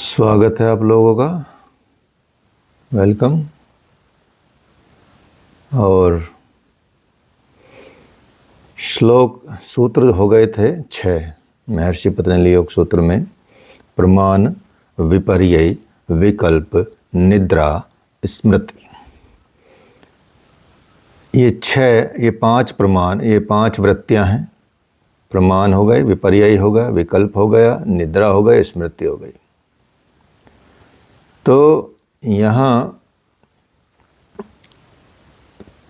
स्वागत है आप लोगों का। वेलकम। और श्लोक सूत्र हो गए थे 6 महर्षि पतंजलि योग सूत्र में। प्रमाण, विपर्यय, विकल्प, निद्रा, स्मृति। ये 5 प्रमाण, ये 5 वृत्तियां हैं। प्रमाण हो गए, विपर्यय हो गया, विकल्प हो गया, निद्रा हो गई, स्मृति हो गई। तो यहाँ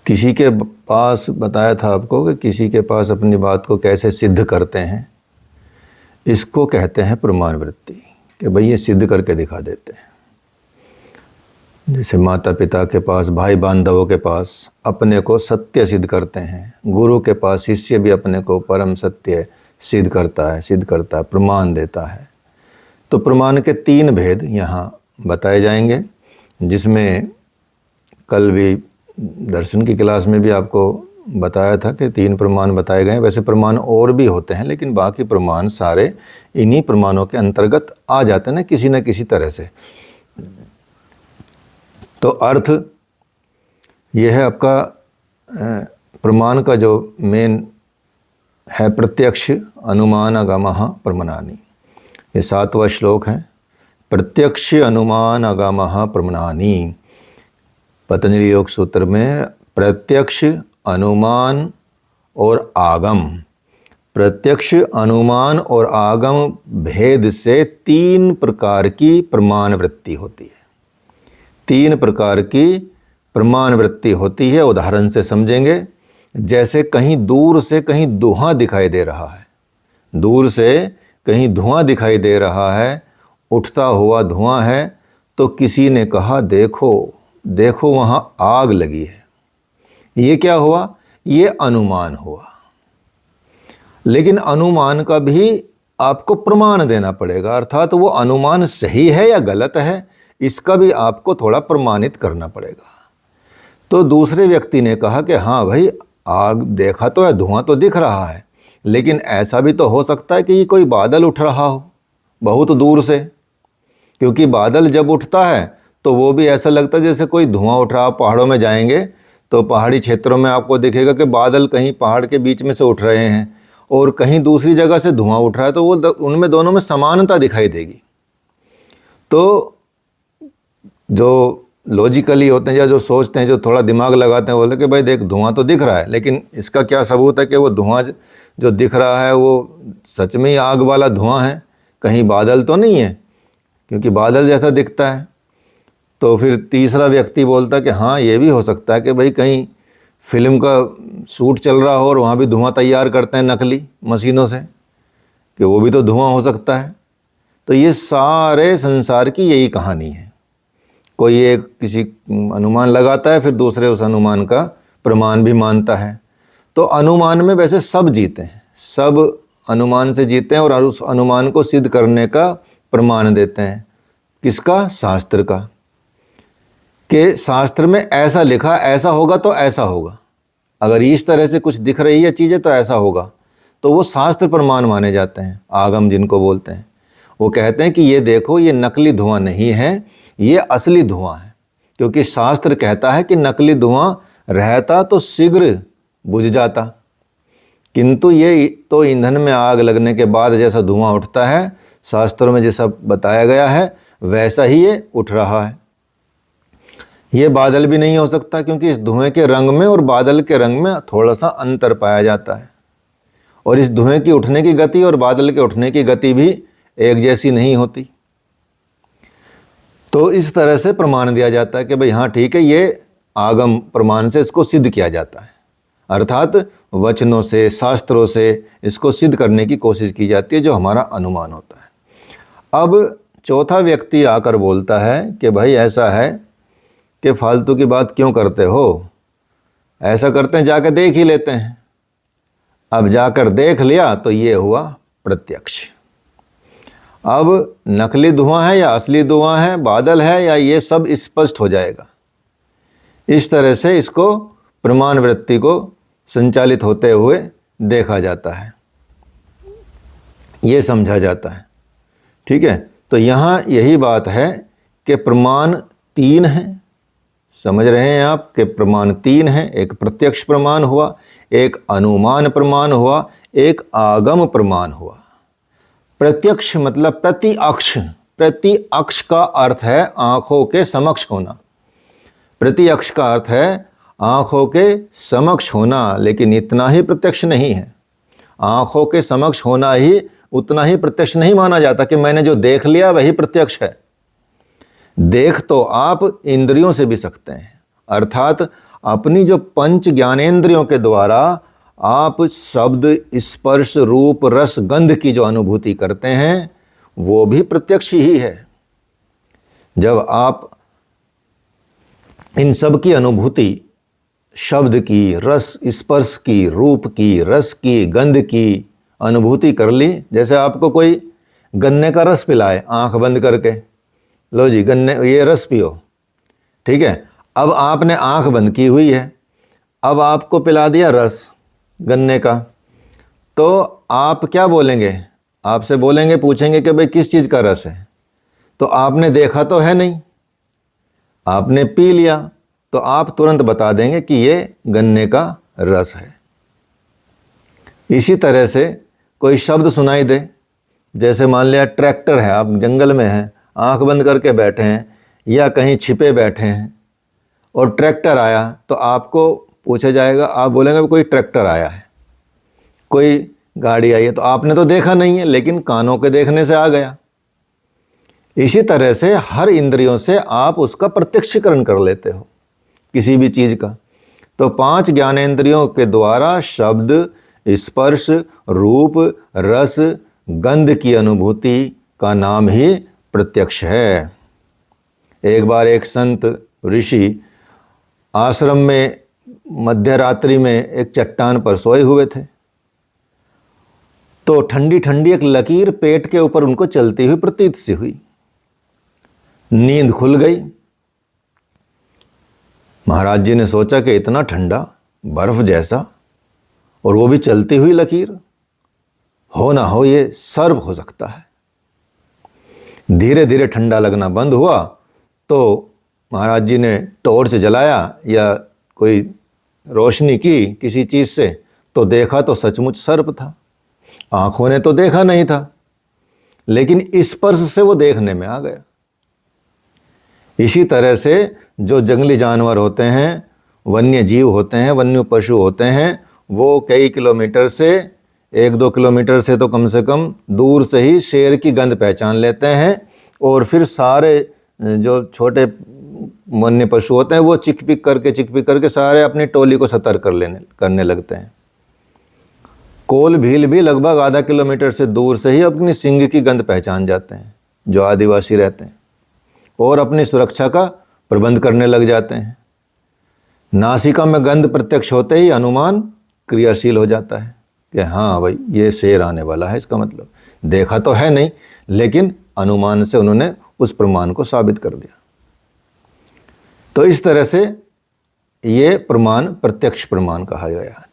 किसी के पास बताया था आपको कि किसी के पास अपनी बात को कैसे सिद्ध करते हैं, इसको कहते हैं प्रमाण वृत्ति। कि भाई ये सिद्ध करके दिखा देते हैं। जैसे माता पिता के पास, भाई बांधवों के पास अपने को सत्य सिद्ध करते हैं, गुरु के पास शिष्य भी अपने को परम सत्य सिद्ध करता है, प्रमाण देता है। तो प्रमाण के 3 भेद यहाँ बताए जाएंगे, जिसमें कल भी दर्शन की क्लास में भी आपको बताया था कि 3 प्रमाण बताए गए। वैसे प्रमाण और भी होते हैं, लेकिन बाकी प्रमाण सारे इन्हीं प्रमाणों के अंतर्गत आ जाते हैं ना किसी तरह से। तो अर्थ यह है आपका प्रमाण का जो मेन है, प्रत्यक्ष अनुमान अगमः प्रमाणानि। ये 7वां श्लोक है। प्रत्यक्ष अनुमान अगमः प्रमाणानि। पतंजलि योग सूत्र में प्रत्यक्ष, अनुमान और आगम, प्रत्यक्ष, अनुमान और आगम भेद से 3 प्रकार की प्रमाण वृत्ति होती है। 3 प्रकार की प्रमाण वृत्ति होती है। उदाहरण से समझेंगे। जैसे कहीं दूर से कहीं धुआं दिखाई दे रहा है, दूर से कहीं धुआं दिखाई दे रहा है, उठता हुआ धुआं है, तो किसी ने कहा देखो देखो वहाँ आग लगी है। ये क्या हुआ? ये अनुमान हुआ। लेकिन अनुमान का भी आपको प्रमाण देना पड़ेगा, अर्थात वो अनुमान सही है या गलत है, इसका भी आपको थोड़ा प्रमाणित करना पड़ेगा। तो दूसरे व्यक्ति ने कहा कि हाँ भाई, आग देखा तो है, धुआं तो दिख रहा है, लेकिन ऐसा भी तो हो सकता है कि ये कोई बादल उठ रहा हो बहुत दूर से, क्योंकि बादल जब उठता है तो वो भी ऐसा लगता है जैसे कोई धुआं उठ रहा। पहाड़ों में जाएंगे तो पहाड़ी क्षेत्रों में आपको दिखेगा कि बादल कहीं पहाड़ के बीच में से उठ रहे हैं और कहीं दूसरी जगह से धुआं उठ रहा है, तो वो उनमें दोनों में समानता दिखाई देगी। तो जो लॉजिकली होते हैं या जो सोचते हैं, जो थोड़ा दिमाग लगाते हैं, बोले कि भाई देख धुआं तो दिख रहा है, लेकिन इसका क्या सबूत है कि वो धुआं जो दिख रहा है वो सच में ही आग वाला धुआं है, कहीं बादल तो नहीं है, क्योंकि बादल जैसा दिखता है। तो फिर तीसरा व्यक्ति बोलता कि हाँ ये भी हो सकता है कि भाई कहीं फिल्म का शूट चल रहा हो और वहाँ भी धुआं तैयार करते हैं नकली मशीनों से, कि वो भी तो धुआं हो सकता है। तो ये सारे संसार की यही कहानी है। कोई एक किसी अनुमान लगाता है, फिर दूसरे उस अनुमान का प्रमाण भी मानता है। तो अनुमान में वैसे सब जीते हैं, सब अनुमान से जीते हैं और उस अनुमान को सिद्ध करने का प्रमाण देते हैं। किसका? शास्त्र का। कि शास्त्र में ऐसा लिखा, ऐसा होगा तो ऐसा होगा, अगर इस तरह से कुछ दिख रही है चीज़ें तो ऐसा होगा, तो वो शास्त्र प्रमाण माने जाते हैं। आगम जिनको बोलते हैं, वो कहते हैं कि ये देखो ये नकली धुआं नहीं है, ये असली धुआं है। क्योंकि शास्त्र कहता है कि नकली धुआं रहता तो शीघ्र बुझ जाता, किंतु ये तो ईंधन में आग लगने के बाद जैसा धुआं उठता है, शास्त्रों में जैसा बताया गया है वैसा ही ये उठ रहा है। ये बादल भी नहीं हो सकता, क्योंकि इस धुएं के रंग में और बादल के रंग में थोड़ा सा अंतर पाया जाता है, और इस धुएं की उठने की गति और बादल के उठने की गति भी एक जैसी नहीं होती। तो इस तरह से प्रमाण दिया जाता है कि भाई हाँ ठीक है, ये आगम प्रमाण से इसको सिद्ध किया जाता है, अर्थात वचनों से, शास्त्रों से इसको सिद्ध करने की कोशिश की जाती है, जो हमारा अनुमान होता है। अब चौथा व्यक्ति आकर बोलता है कि भाई ऐसा है कि फालतू की बात क्यों करते हो, ऐसा करते हैं जाकर देख ही लेते हैं। अब जाकर देख लिया तो ये हुआ प्रत्यक्ष। अब नकली धुआं है या असली धुआं है, बादल है या, ये सब स्पष्ट हो जाएगा। इस तरह से इसको प्रमाण वृत्ति को संचालित होते हुए देखा जाता है, ये समझा जाता है। ठीक है। तो यहाँ यही बात है कि प्रमाण तीन हैं। समझ रहे हैं आप कि प्रमाण तीन हैं। एक प्रत्यक्ष प्रमाण हुआ, एक अनुमान प्रमाण हुआ, एक आगम प्रमाण हुआ। प्रत्यक्ष मतलब प्रति अक्ष। प्रति अक्ष का अर्थ है आंखों के समक्ष होना। प्रति अक्ष का अर्थ है आंखों के समक्ष होना, लेकिन इतना ही प्रत्यक्ष नहीं है। आंखों के समक्ष होना ही उतना ही प्रत्यक्ष नहीं माना जाता कि मैंने जो देख लिया वही प्रत्यक्ष है। देख तो आप इंद्रियों से भी सकते हैं, अर्थात अपनी जो पंच ज्ञानेंद्रियों के द्वारा आप शब्द, स्पर्श, रूप, रस, गंध की जो अनुभूति करते हैं वो भी प्रत्यक्ष ही है। जब आप इन सब की अनुभूति, शब्द की, रस, स्पर्श की, रूप की, रस की, गंध की अनुभूति कर ली, जैसे आपको कोई गन्ने का रस पिलाए आंख बंद करके, लो जी गन्ने ये रस पियो, ठीक है। अब आपने आंख बंद की हुई है, अब आपको पिला दिया रस गन्ने का, तो आप क्या बोलेंगे? आपसे बोलेंगे, पूछेंगे कि भाई किस चीज़ का रस है? तो आपने देखा तो है नहीं, आपने पी लिया, तो आप तुरंत बता देंगे कि ये गन्ने का रस है। इसी तरह से कोई शब्द सुनाई दे, जैसे मान लिया ट्रैक्टर है, आप जंगल में हैं, आंख बंद करके बैठे हैं या कहीं छिपे बैठे हैं और ट्रैक्टर आया, तो आपको पूछा जाएगा, आप बोलेंगे कोई ट्रैक्टर आया है, कोई गाड़ी आई है, तो आपने तो देखा नहीं है लेकिन कानों के देखने से आ गया। इसी तरह से हर इंद्रियों से आप उसका प्रत्यक्षीकरण कर लेते हो किसी भी चीज़ का। तो पांच ज्ञानेंद्रियों के द्वारा शब्द, स्पर्श, रूप, रस, गंध की अनुभूति का नाम ही प्रत्यक्ष है। एक बार एक संत ऋषि आश्रम में मध्य रात्रि में एक चट्टान पर सोए हुए थे, तो ठंडी ठंडी एक लकीर पेट के ऊपर उनको चलती हुई प्रतीत सी हुई। नींद खुल गई। महाराज जी ने सोचा कि इतना ठंडा, बर्फ जैसा, और वो भी चलती हुई लकीर, हो ना हो ये सर्प हो सकता है। धीरे धीरे ठंडा लगना बंद हुआ तो महाराज जी ने टॉर्च जलाया या कोई रोशनी की किसी चीज़ से, तो देखा तो सचमुच सर्प था। आंखों ने तो देखा नहीं था, लेकिन स्पर्श से वो देखने में आ गया। इसी तरह से जो जंगली जानवर होते हैं, वन्य जीव होते हैं, वन्य पशु होते हैं, वो कई किलोमीटर से, 1-2 किलोमीटर से तो कम से कम दूर से ही शेर की गंध पहचान लेते हैं, और फिर सारे जो छोटे वन्य पशु होते हैं वो चिक पिक करके सारे अपनी टोली को सतर्क करने लगते हैं। कोल भील भी लगभग आधा किलोमीटर से दूर से ही अपनी सींग की गंध पहचान जाते हैं, जो आदिवासी रहते हैं, और अपनी सुरक्षा का प्रबंध करने लग जाते हैं। नासिका में गंध प्रत्यक्ष होते ही अनुमान क्रियाशील हो जाता है कि हाँ भाई ये शेर आने वाला है। इसका मतलब देखा तो है नहीं, लेकिन अनुमान से उन्होंने उस प्रमाण को साबित कर दिया। तो इस तरह से ये प्रमाण प्रत्यक्ष प्रमाण कहा गया है।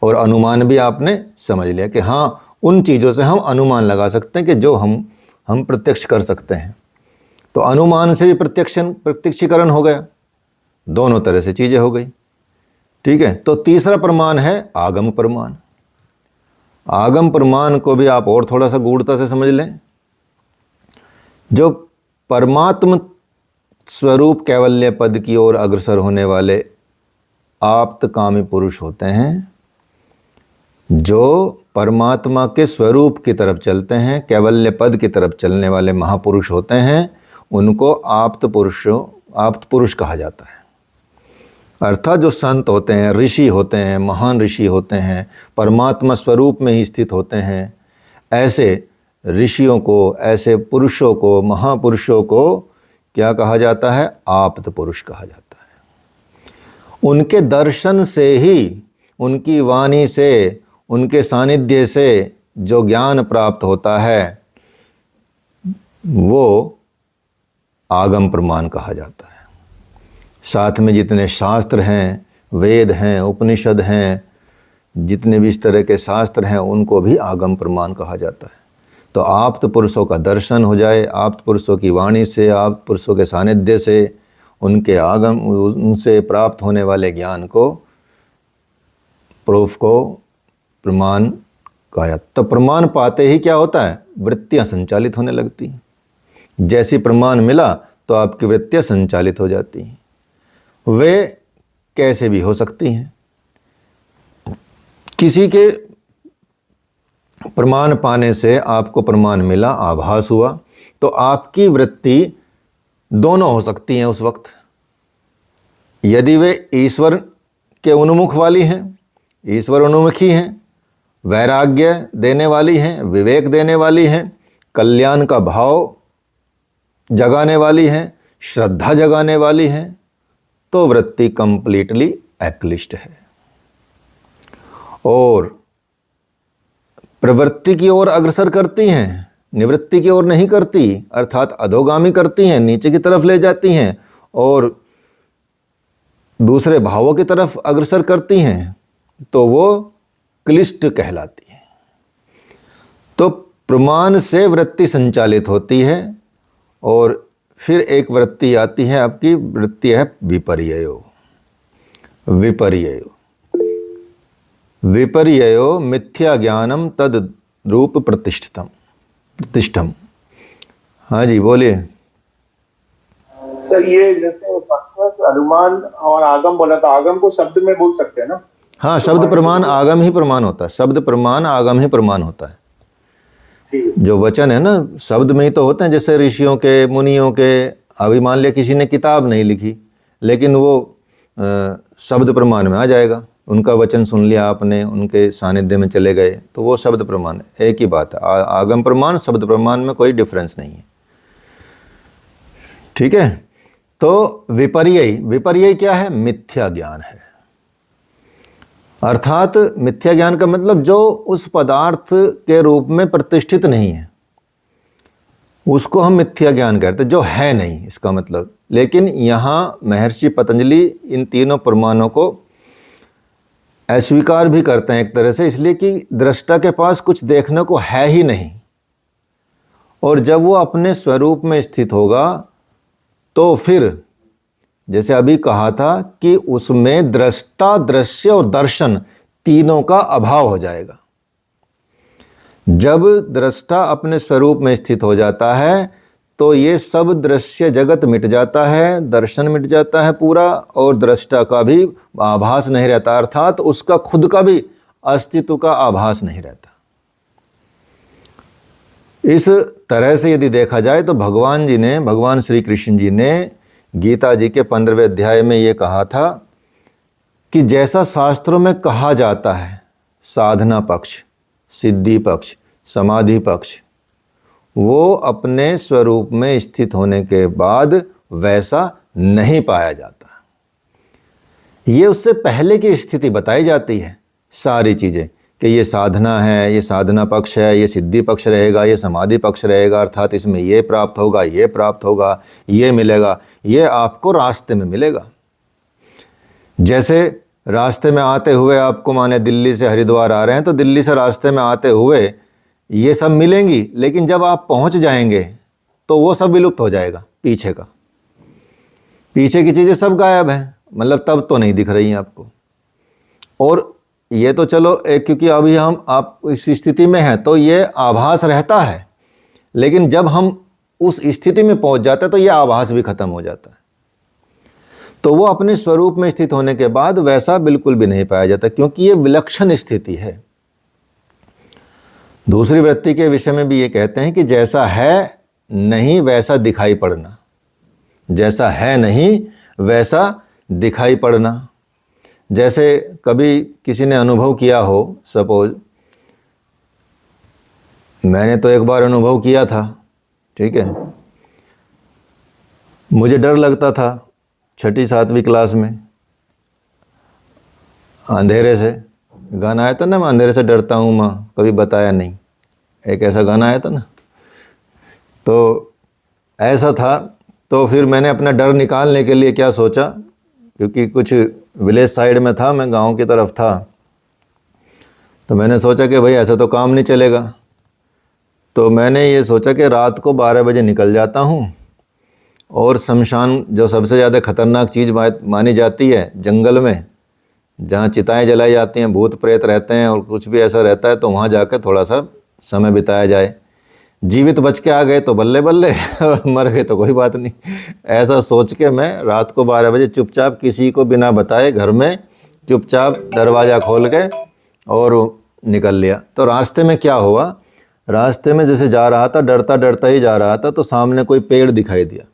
और अनुमान भी आपने समझ लिया कि हाँ, उन चीज़ों से हम अनुमान लगा सकते हैं कि जो हम प्रत्यक्ष कर सकते हैं। तो अनुमान से भी प्रत्यक्षीकरण हो गया, दोनों तरह से चीज़ें हो गई, ठीक है। तो तीसरा प्रमाण है आगम प्रमाण। आगम प्रमाण को भी आप और थोड़ा सा गूढ़ता से समझ लें। जो परमात्म स्वरूप कैवल्य पद की ओर अग्रसर होने वाले आप्तकामी पुरुष होते हैं, जो परमात्मा के स्वरूप की तरफ चलते हैं, कैवल्य पद की तरफ चलने वाले महापुरुष होते हैं, उनको आप्त पुरुष कहा जाता है। अर्थात जो संत होते हैं, ऋषि होते हैं, महान ऋषि होते हैं, परमात्मा स्वरूप में ही स्थित होते हैं, ऐसे ऋषियों को, ऐसे पुरुषों को, महापुरुषों को क्या कहा जाता है? आप्त पुरुष कहा जाता है। उनके दर्शन से ही, उनकी वाणी से, उनके सानिध्य से जो ज्ञान प्राप्त होता है वो आगम प्रमाण कहा जाता है। साथ में जितने शास्त्र हैं, वेद हैं, उपनिषद हैं, जितने भी इस तरह के शास्त्र हैं, उनको भी आगम प्रमाण कहा जाता है। तो आप्त पुरुषों का दर्शन हो जाए, आप्त पुरुषों की वाणी से, आप्त पुरुषों के सानिध्य से, उनके आगम, उनसे प्राप्त होने वाले ज्ञान को, प्रूफ को प्रमाण कहा। तो प्रमाण पाते ही क्या होता है, वृत्तियां संचालित होने लगती हैं। जैसी प्रमाण मिला तो आपकी वृत्तियां संचालित हो जाती हैं। वे कैसे भी हो सकती हैं। किसी के प्रमाण पाने से आपको प्रमाण मिला, आभास हुआ, तो आपकी वृत्ति दोनों हो सकती हैं उस वक्त। यदि वे ईश्वर के उन्मुख वाली हैं, ईश्वर उन्मुखी हैं, वैराग्य देने वाली हैं, विवेक देने वाली हैं, कल्याण का भाव जगाने वाली हैं, श्रद्धा जगाने वाली हैं, तो वृत्ति कंप्लीटली एक्लिष्ट है और प्रवृत्ति की ओर अग्रसर करती हैं, निवृत्ति की ओर नहीं करती, अर्थात अधोगामी करती हैं, नीचे की तरफ ले जाती हैं और दूसरे भावों की तरफ अग्रसर करती हैं, तो वो क्लिष्ट कहलाती है। तो प्रमाण से वृत्ति संचालित होती है और फिर एक वृत्ति आती है, आपकी वृत्ति है विपर्ययो। विपर्ययो, विपर्ययो मिथ्या ज्ञानम तद रूप प्रतिष्ठम। हाँ जी बोलिए सर। ये जैसे अनुमान और आगम बोला था, आगम को शब्द में बोल सकते हैं ना? हाँ, शब्द प्रमाण आगम ही प्रमाण होता है, शब्द प्रमाण आगम ही प्रमाण होता है। जो वचन है ना, शब्द में ही तो होते हैं। जैसे ऋषियों के, मुनियों के, अभी मान लिया किसी ने किताब नहीं लिखी, लेकिन वो शब्द प्रमाण में आ जाएगा। उनका वचन सुन लिया आपने, उनके सानिध्य में चले गए, तो वो शब्द प्रमाण है। एक ही बात है, आगम प्रमाण शब्द प्रमाण में कोई डिफरेंस नहीं है। ठीक है। तो विपर्यय क्या है, मिथ्या ज्ञान है। अर्थात मिथ्या ज्ञान का मतलब जो उस पदार्थ के रूप में प्रतिष्ठित नहीं है, उसको हम मिथ्या ज्ञान कहते हैं, जो है नहीं, इसका मतलब। लेकिन यहाँ महर्षि पतंजलि इन तीनों प्रमाणों को अस्वीकार भी करते हैं एक तरह से, इसलिए कि दृष्टा के पास कुछ देखने को है ही नहीं, और जब वो अपने स्वरूप में स्थित होगा तो फिर जैसे अभी कहा था कि उसमें दृष्टा, दृश्य और दर्शन तीनों का अभाव हो जाएगा। जब दृष्टा अपने स्वरूप में स्थित हो जाता है तो ये सब दृश्य जगत मिट जाता है, दर्शन मिट जाता है पूरा, और दृष्टा का भी आभास नहीं रहता, अर्थात उसका खुद का भी अस्तित्व का आभास नहीं रहता। इस तरह से यदि देखा जाए तो भगवान श्री कृष्ण जी ने गीता जी के 15वें अध्याय में ये कहा था कि जैसा शास्त्रों में कहा जाता है, साधना पक्ष, सिद्धि पक्ष, समाधि पक्ष, वो अपने स्वरूप में स्थित होने के बाद वैसा नहीं पाया जाता। ये उससे पहले की स्थिति बताई जाती है सारी चीज़ें, कि ये साधना है, ये साधना पक्ष है, ये सिद्धि पक्ष रहेगा, ये समाधि पक्ष रहेगा, अर्थात इसमें ये प्राप्त होगा, ये प्राप्त होगा, ये मिलेगा, ये आपको रास्ते में मिलेगा। जैसे रास्ते में आते हुए आपको, माने दिल्ली से हरिद्वार आ रहे हैं, तो दिल्ली से रास्ते में आते हुए ये सब मिलेंगी, लेकिन जब आप पहुंच जाएंगे तो वो सब विलुप्त हो जाएगा। पीछे की चीज़ें सब गायब हैं, मतलब तब तो नहीं दिख रही हैं आपको। और ये तो चलो क्योंकि अभी आप इस स्थिति में हैं तो ये आभास रहता है, लेकिन जब हम उस स्थिति में पहुंच जाते हैं तो ये आभास भी खत्म हो जाता है। तो वो अपने स्वरूप में स्थित होने के बाद वैसा बिल्कुल भी नहीं पाया जाता, क्योंकि ये विलक्षण स्थिति है। दूसरी वृत्ति के विषय में भी ये कहते हैं कि जैसा है नहीं वैसा दिखाई पड़ना, जैसा है नहीं वैसा दिखाई पड़ना। जैसे कभी किसी ने अनुभव किया हो, सपोज मैंने तो एक बार अनुभव किया था, ठीक है, मुझे डर लगता था 6ठी 7वीं क्लास में, अंधेरे से। गाना आया था ना, मैं अंधेरे से डरता हूँ माँ, कभी बताया नहीं, एक ऐसा गाना आया था ना। तो ऐसा था, तो फिर मैंने अपना डर निकालने के लिए क्या सोचा, क्योंकि कुछ विलेज साइड में था, मैं गांव की तरफ था, तो मैंने सोचा कि भाई ऐसा तो काम नहीं चलेगा। तो मैंने ये सोचा कि रात को 12 बजे निकल जाता हूँ और शमशान, जो सबसे ज़्यादा खतरनाक चीज़ मानी जाती है जंगल में, जहाँ चिताएं जलाई जाती हैं, भूत प्रेत रहते हैं और कुछ भी ऐसा रहता है, तो वहाँ जाकर थोड़ा सा समय बिताया जाए। जीवित बच के आ गए तो बल्ले बल्ले और मर गए तो कोई बात नहीं। ऐसा सोच के मैं रात को 12 बजे चुपचाप, किसी को बिना बताए, घर में चुपचाप दरवाज़ा खोल के और निकल लिया। तो रास्ते में क्या हुआ, रास्ते में जैसे जा रहा था, डरता डरता ही जा रहा था, तो सामने कोई पेड़ दिखाई दिया।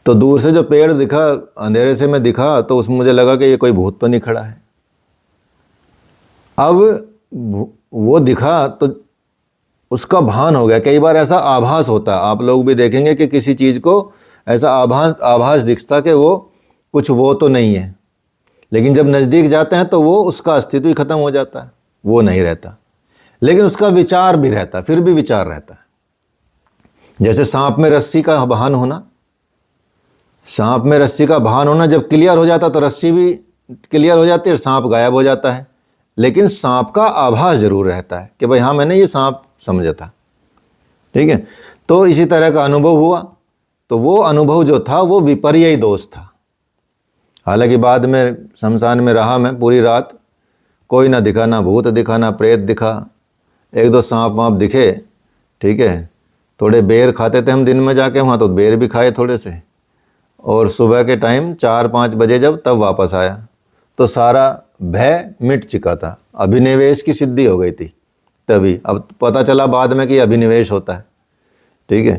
तो दूर से जो पेड़ दिखा, अंधेरे से में दिखा, तो उसमें मुझे लगा कि ये कोई भूत तो नहीं खड़ा है। अब वो दिखा तो उसका भान हो गया। कई बार ऐसा आभास होता है, आप लोग भी देखेंगे कि किसी चीज़ को ऐसा आभास दिखता कि वो कुछ वो तो नहीं है, लेकिन जब नज़दीक जाते हैं तो वो उसका अस्तित्व ही खत्म हो जाता है, वो नहीं रहता। लेकिन उसका विचार भी रहता है, फिर भी विचार रहता है। जैसे सांप में रस्सी का भान होना, सांप में रस्सी का भान होना जब क्लियर हो जाता तो रस्सी भी क्लियर हो जाती है और सांप गायब हो जाता है, लेकिन सांप का आभास जरूर रहता है कि भाई हाँ, मैंने ये सांप समझा था। ठीक है, तो इसी तरह का अनुभव हुआ। तो वो अनुभव जो था वो विपर्ययी दोष था। हालांकि बाद में शमशान में रहा मैं पूरी रात, कोई ना दिखा, ना भूत दिखा, ना प्रेत दिखा। एक दो सांप वाँप दिखे। ठीक है, थोड़े बेर खाते थे हम दिन में जाके वहाँ, तो बेर भी खाए थोड़े से। और सुबह के टाइम 4-5 बजे जब तब वापस आया तो सारा भय मिट चुका था। अभिनिवेश की सिद्धि हो गई थी तभी। अब पता चला बाद में कि अभिनिवेश होता है। ठीक है,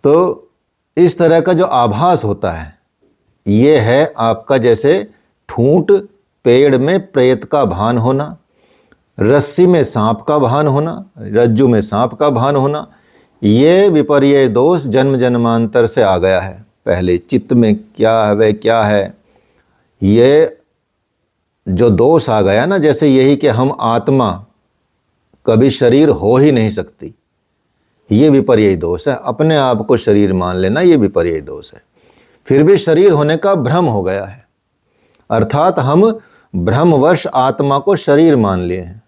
तो इस तरह का जो आभास होता है ये है आपका, जैसे ठूंठ पेड़ में प्रेत का भान होना, रस्सी में सांप का भान होना, रज्जू में सांप का भान होना। ये विपर्यय दोष जन्म जन्मांतर से आ गया है। पहले चित्त में क्या है वह क्या है, ये जो दोष आ गया ना, जैसे यही कि हम आत्मा कभी शरीर हो ही नहीं सकती, ये विपर्यय दोष है। अपने आप को शरीर मान लेना, ये विपर्यय दोष है। फिर भी शरीर होने का भ्रम हो गया है, अर्थात हम भ्रमवश आत्मा को शरीर मान लिए हैं।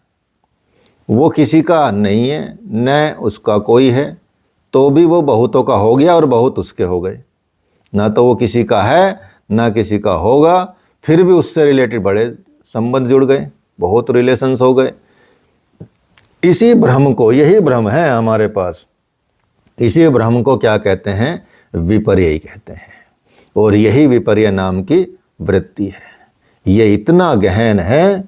वो किसी का नहीं है, न उसका कोई है, तो भी वो बहुतों का हो गया और बहुत उसके हो गए। ना तो वो किसी का है ना किसी का होगा, फिर भी उससे रिलेटेड बड़े संबंध जुड़ गए, बहुत रिलेशंस हो गए। इसी भ्रम को, यही भ्रम है हमारे पास, इसी भ्रम को क्या कहते हैं, विपर्यय कहते हैं। और यही विपर्यय नाम की वृत्ति है। ये इतना गहन है,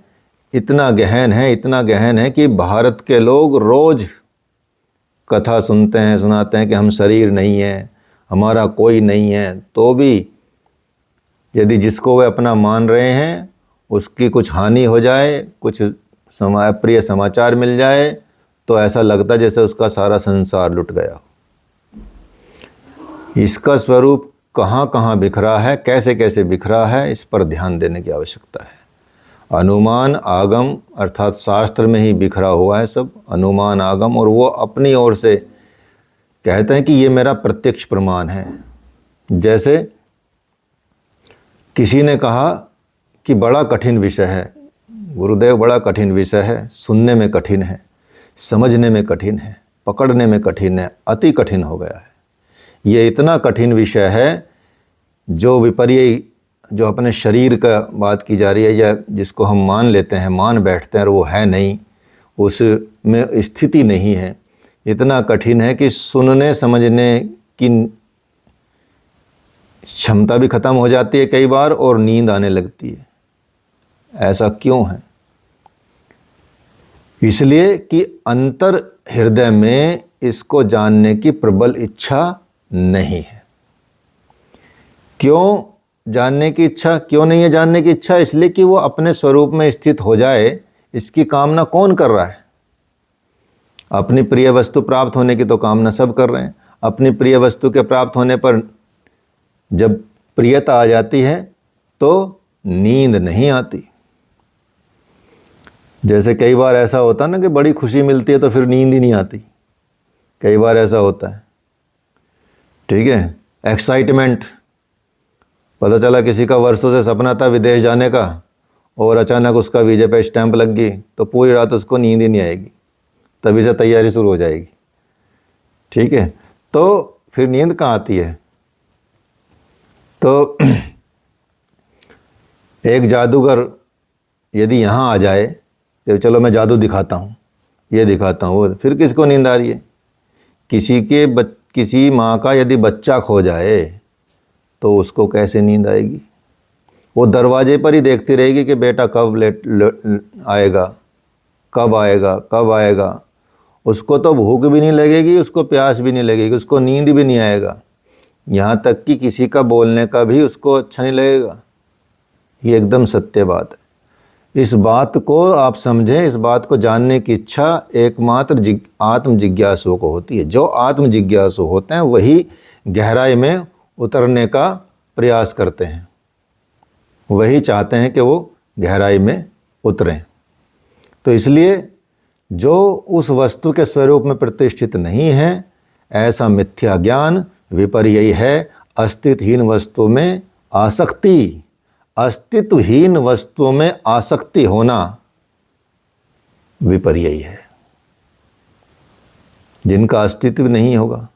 इतना गहन है, इतना गहन है कि भारत के लोग रोज कथा सुनते हैं, सुनाते हैं कि हम शरीर नहीं है, हमारा कोई नहीं है, तो भी यदि जिसको वे अपना मान रहे हैं उसकी कुछ हानि हो जाए, कुछ अप्रिय समाचार मिल जाए, तो ऐसा लगता जैसे उसका सारा संसार लुट गया। इसका स्वरूप कहाँ कहाँ बिखरा है, कैसे कैसे बिखरा है, इस पर ध्यान देने की आवश्यकता है। अनुमान आगम अर्थात शास्त्र में ही बिखरा हुआ है सब, अनुमान आगम। और वो अपनी ओर से कहते हैं कि ये मेरा प्रत्यक्ष प्रमाण है। जैसे किसी ने कहा कि बड़ा कठिन विषय है गुरुदेव, बड़ा कठिन विषय है, सुनने में कठिन है, समझने में कठिन है, पकड़ने में कठिन है, अति कठिन हो गया है। ये इतना कठिन विषय है जो विपर्यय, जो अपने शरीर का बात की जा रही है, या जिसको हम मान लेते हैं, मान बैठते हैं और वो है नहीं, उसमें स्थिति नहीं है, इतना कठिन है कि सुनने समझने की क्षमता भी खत्म हो जाती है कई बार और नींद आने लगती है। ऐसा क्यों है? इसलिए कि अंतर हृदय में इसको जानने की प्रबल इच्छा नहीं है। क्यों जानने की इच्छा, क्यों नहीं है जानने की इच्छा? इसलिए कि वो अपने स्वरूप में स्थित हो जाए, इसकी कामना कौन कर रहा है? अपनी प्रिय वस्तु प्राप्त होने की तो कामना सब कर रहे हैं। अपनी प्रिय वस्तु के प्राप्त होने पर जब प्रियता आ जाती है तो नींद नहीं आती। जैसे कई बार ऐसा होता है ना कि बड़ी खुशी मिलती है तो फिर नींद ही नहीं आती, कई बार ऐसा होता है। ठीक है, एक्साइटमेंट, पता चला किसी का वर्षों से सपना था विदेश जाने का और अचानक उसका वीजे पे स्टैंप लग गई तो पूरी रात उसको नींद ही नहीं आएगी, तभी से तैयारी शुरू हो जाएगी। ठीक है, तो फिर नींद कहाँ आती है? तो एक जादूगर यदि यहाँ आ जाए तो चलो मैं जादू दिखाता हूँ, ये दिखाता हूँ, वो, फिर किसको नींद आ रही है? किसी माँ का यदि बच्चा खो जाए तो उसको कैसे नींद आएगी? वो दरवाजे पर ही देखती रहेगी कि बेटा कब आएगा, कब आएगा, कब आएगा। उसको तो भूख भी नहीं लगेगी, उसको प्यास भी नहीं लगेगी, उसको नींद भी नहीं आएगा, यहाँ तक कि किसी का बोलने का भी उसको अच्छा नहीं लगेगा। ये एकदम सत्य बात है। इस बात को आप समझें, इस बात को जानने की इच्छा एकमात्र आत्म जिज्ञासु को होती है। जो आत्म जिज्ञासु होते हैं वही गहराई में उतरने का प्रयास करते हैं, वही चाहते हैं कि वो गहराई में उतरें। तो इसलिए जो उस वस्तु के स्वरूप में प्रतिष्ठित नहीं है, ऐसा मिथ्या ज्ञान विपर्ययी है। अस्तित्वहीन वस्तु में आसक्ति, अस्तित्वहीन वस्तुओं में आसक्ति होना विपर्ययी है। जिनका अस्तित्व नहीं होगा,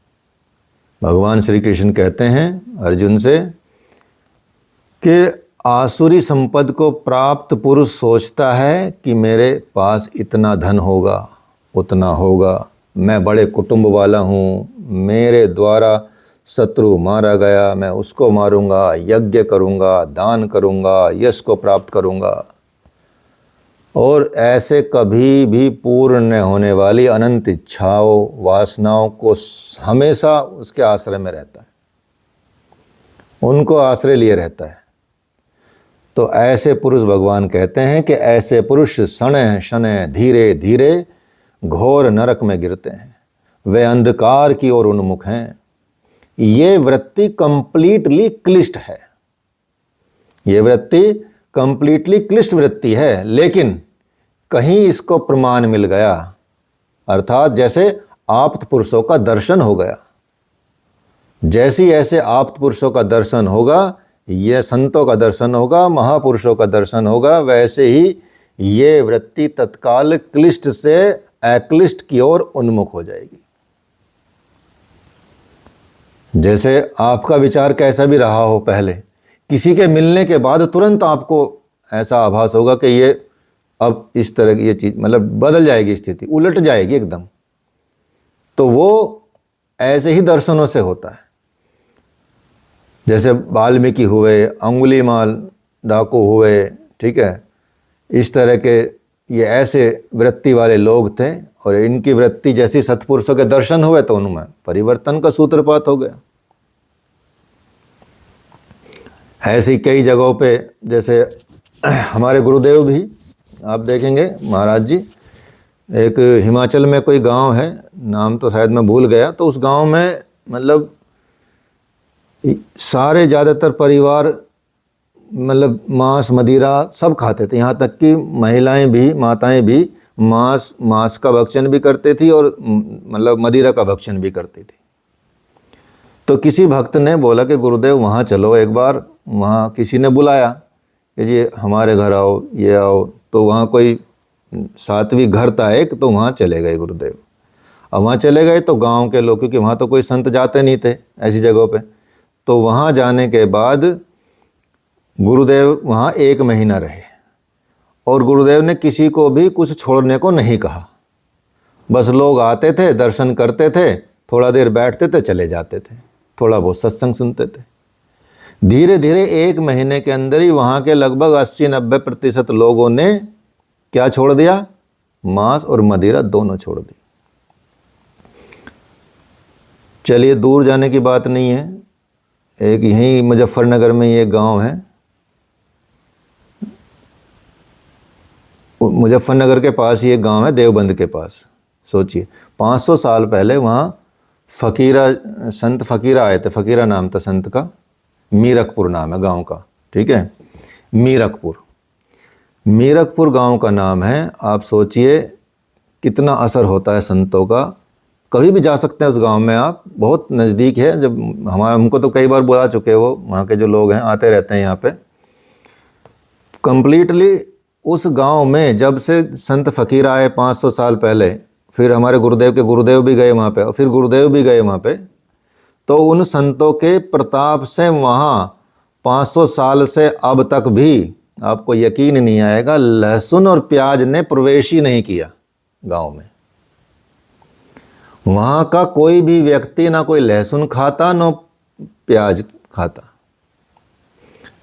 भगवान श्री कृष्ण कहते हैं अर्जुन से कि आसुरी संपद को प्राप्त पुरुष सोचता है कि मेरे पास इतना धन होगा, उतना होगा, मैं बड़े कुटुंब वाला हूँ, मेरे द्वारा शत्रु मारा गया, मैं उसको मारूंगा, यज्ञ करूंगा, दान करूंगा, यश को प्राप्त करूंगा। और ऐसे कभी भी पूर्ण न होने वाली अनंत इच्छाओं, वासनाओं को हमेशा उसके आश्रय में रहता है, उनको आश्रय लिए रहता है। तो ऐसे पुरुष, भगवान कहते हैं कि ऐसे पुरुष शनैः शनैः धीरे धीरे घोर नरक में गिरते हैं, वे अंधकार की ओर उन्मुख हैं। ये वृत्ति कंप्लीटली क्लिष्ट है, ये वृत्ति कंप्लीटली क्लिष्ट वृत्ति है, लेकिन कहीं इसको प्रमाण मिल गया, अर्थात जैसे आप्त पुरुषों का दर्शन हो गया। जैसी ऐसे आप्त पुरुषों का दर्शन होगा, यह संतों का दर्शन होगा, महापुरुषों का दर्शन होगा, वैसे ही ये वृत्ति तत्काल क्लिष्ट से अक्लिष्ट की ओर उन्मुख हो जाएगी। जैसे आपका विचार कैसा भी रहा हो, पहले किसी के मिलने के बाद तुरंत आपको ऐसा आभास होगा कि ये अब इस तरह की ये चीज़ मतलब बदल जाएगी, स्थिति उलट जाएगी एकदम। तो वो ऐसे ही दर्शनों से होता है। जैसे वाल्मीकि हुए, अंगुलीमाल डाकू हुए, ठीक है, इस तरह के ये ऐसे वृत्ति वाले लोग थे, और इनकी वृत्ति जैसी सत्पुरुषों के दर्शन हुए तो उनमें परिवर्तन का सूत्रपात हो गया। ऐसी कई जगहों पे, जैसे हमारे गुरुदेव भी आप देखेंगे, महाराज जी, एक हिमाचल में कोई गांव है, नाम तो शायद मैं भूल गया, तो उस गांव में मतलब सारे ज़्यादातर परिवार मतलब मांस मदिरा सब खाते थे, यहाँ तक कि महिलाएं भी, माताएं भी मांस का भक्षण भी करती थी और मतलब मदिरा का भक्षण भी करती थी। तो किसी भक्त ने बोला कि गुरुदेव वहाँ चलो एक बार, वहाँ किसी ने बुलाया कि जी हमारे घर आओ, ये आओ। तो वहाँ कोई सात्विक घर था एक, तो वहाँ चले गए गुरुदेव। अब वहाँ चले गए तो गांव के लोग, क्योंकि वहाँ तो कोई संत जाते नहीं थे ऐसी जगहों पे, तो वहाँ जाने के बाद गुरुदेव वहाँ 1 महीना रहे, और गुरुदेव ने किसी को भी कुछ छोड़ने को नहीं कहा। बस लोग आते थे, दर्शन करते थे, थोड़ा देर बैठते थे, चले जाते थे, थोड़ा बहुत सत्संग सुनते थे। धीरे धीरे 1 महीने के अंदर ही वहाँ के लगभग 80-90% लोगों ने क्या छोड़ दिया? मांस और मदिरा दोनों छोड़ दी। चलिए, दूर जाने की बात नहीं है, एक यहीं मुजफ्फरनगर में ये गांव है, मुजफ्फरनगर के पास ये गांव है, देवबंद के पास। सोचिए 500 साल पहले वहाँ संत फकीरा आए थे, फकीरा नाम था संत का, मीरकपुर नाम है गांव का, ठीक है, मीरकपुर गांव का नाम है। आप सोचिए कितना असर होता है संतों का। कभी भी जा सकते हैं उस गांव में, आप बहुत नज़दीक है। जब हमको तो कई बार बुला चुके, वो वहाँ के जो लोग हैं आते रहते हैं यहाँ पे। कंप्लीटली उस गांव में जब से संत फकीर आए 500 साल पहले, फिर हमारे गुरुदेव के गुरुदेव भी गए वहाँ पे, और फिर गुरुदेव भी गए वहाँ पे। तो उन संतों के प्रताप से वहाँ 500 साल से अब तक भी आपको यकीन नहीं आएगा, लहसुन और प्याज ने प्रवेश ही नहीं किया गांव में। वहाँ का कोई भी व्यक्ति ना कोई लहसुन खाता ना प्याज खाता,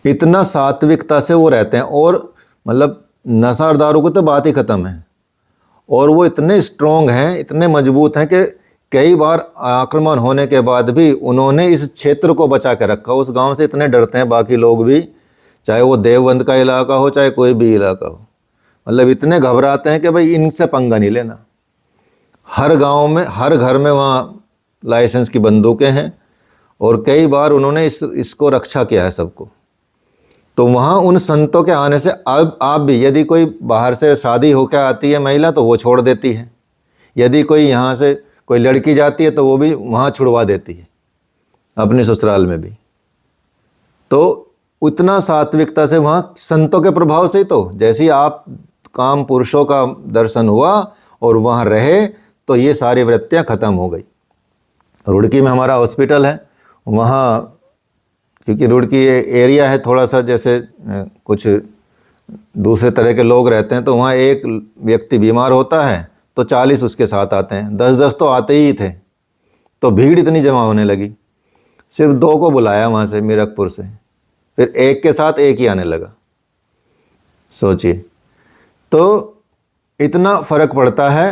इतना सात्विकता से वो रहते हैं। और मतलब नशा और दारू को तो बात ही खत्म है। और वो इतने स्ट्रोंग हैं, इतने मजबूत हैं कि कई बार आक्रमण होने के बाद भी उन्होंने इस क्षेत्र को बचा के रखा। उस गांव से इतने डरते हैं बाकी लोग भी, चाहे वो देवबंद का इलाका हो चाहे कोई भी इलाका हो, मतलब इतने घबराते हैं कि भाई इनसे पंगा नहीं लेना। हर गांव में, हर घर में वहाँ लाइसेंस की बंदूकें हैं, और कई बार उन्होंने इसको रक्षा किया है सबको। तो वहाँ उन संतों के आने से अब आप भी, यदि कोई बाहर से शादी होकर आती है महिला तो वो छोड़ देती है, यदि कोई यहाँ से कोई लड़की जाती है तो वो भी वहाँ छुड़वा देती है अपने ससुराल में भी। तो उतना सात्विकता से वहाँ संतों के प्रभाव से ही तो जैसे ही आप काम पुरुषों का दर्शन हुआ और वहाँ रहे तो ये सारी वृत्तियाँ खत्म हो गई। रुड़की में हमारा हॉस्पिटल है, वहाँ क्योंकि रुड़की एरिया है थोड़ा सा जैसे कुछ दूसरे तरह के लोग रहते हैं, तो वहाँ एक व्यक्ति बीमार होता है तो 40 उसके साथ आते हैं, 10-10 तो आते ही थे। तो भीड़ इतनी जमा होने लगी, सिर्फ 2 को बुलाया वहाँ से मीरकपुर से, फिर एक के साथ एक ही आने लगा। सोचिए, तो इतना फ़र्क पड़ता है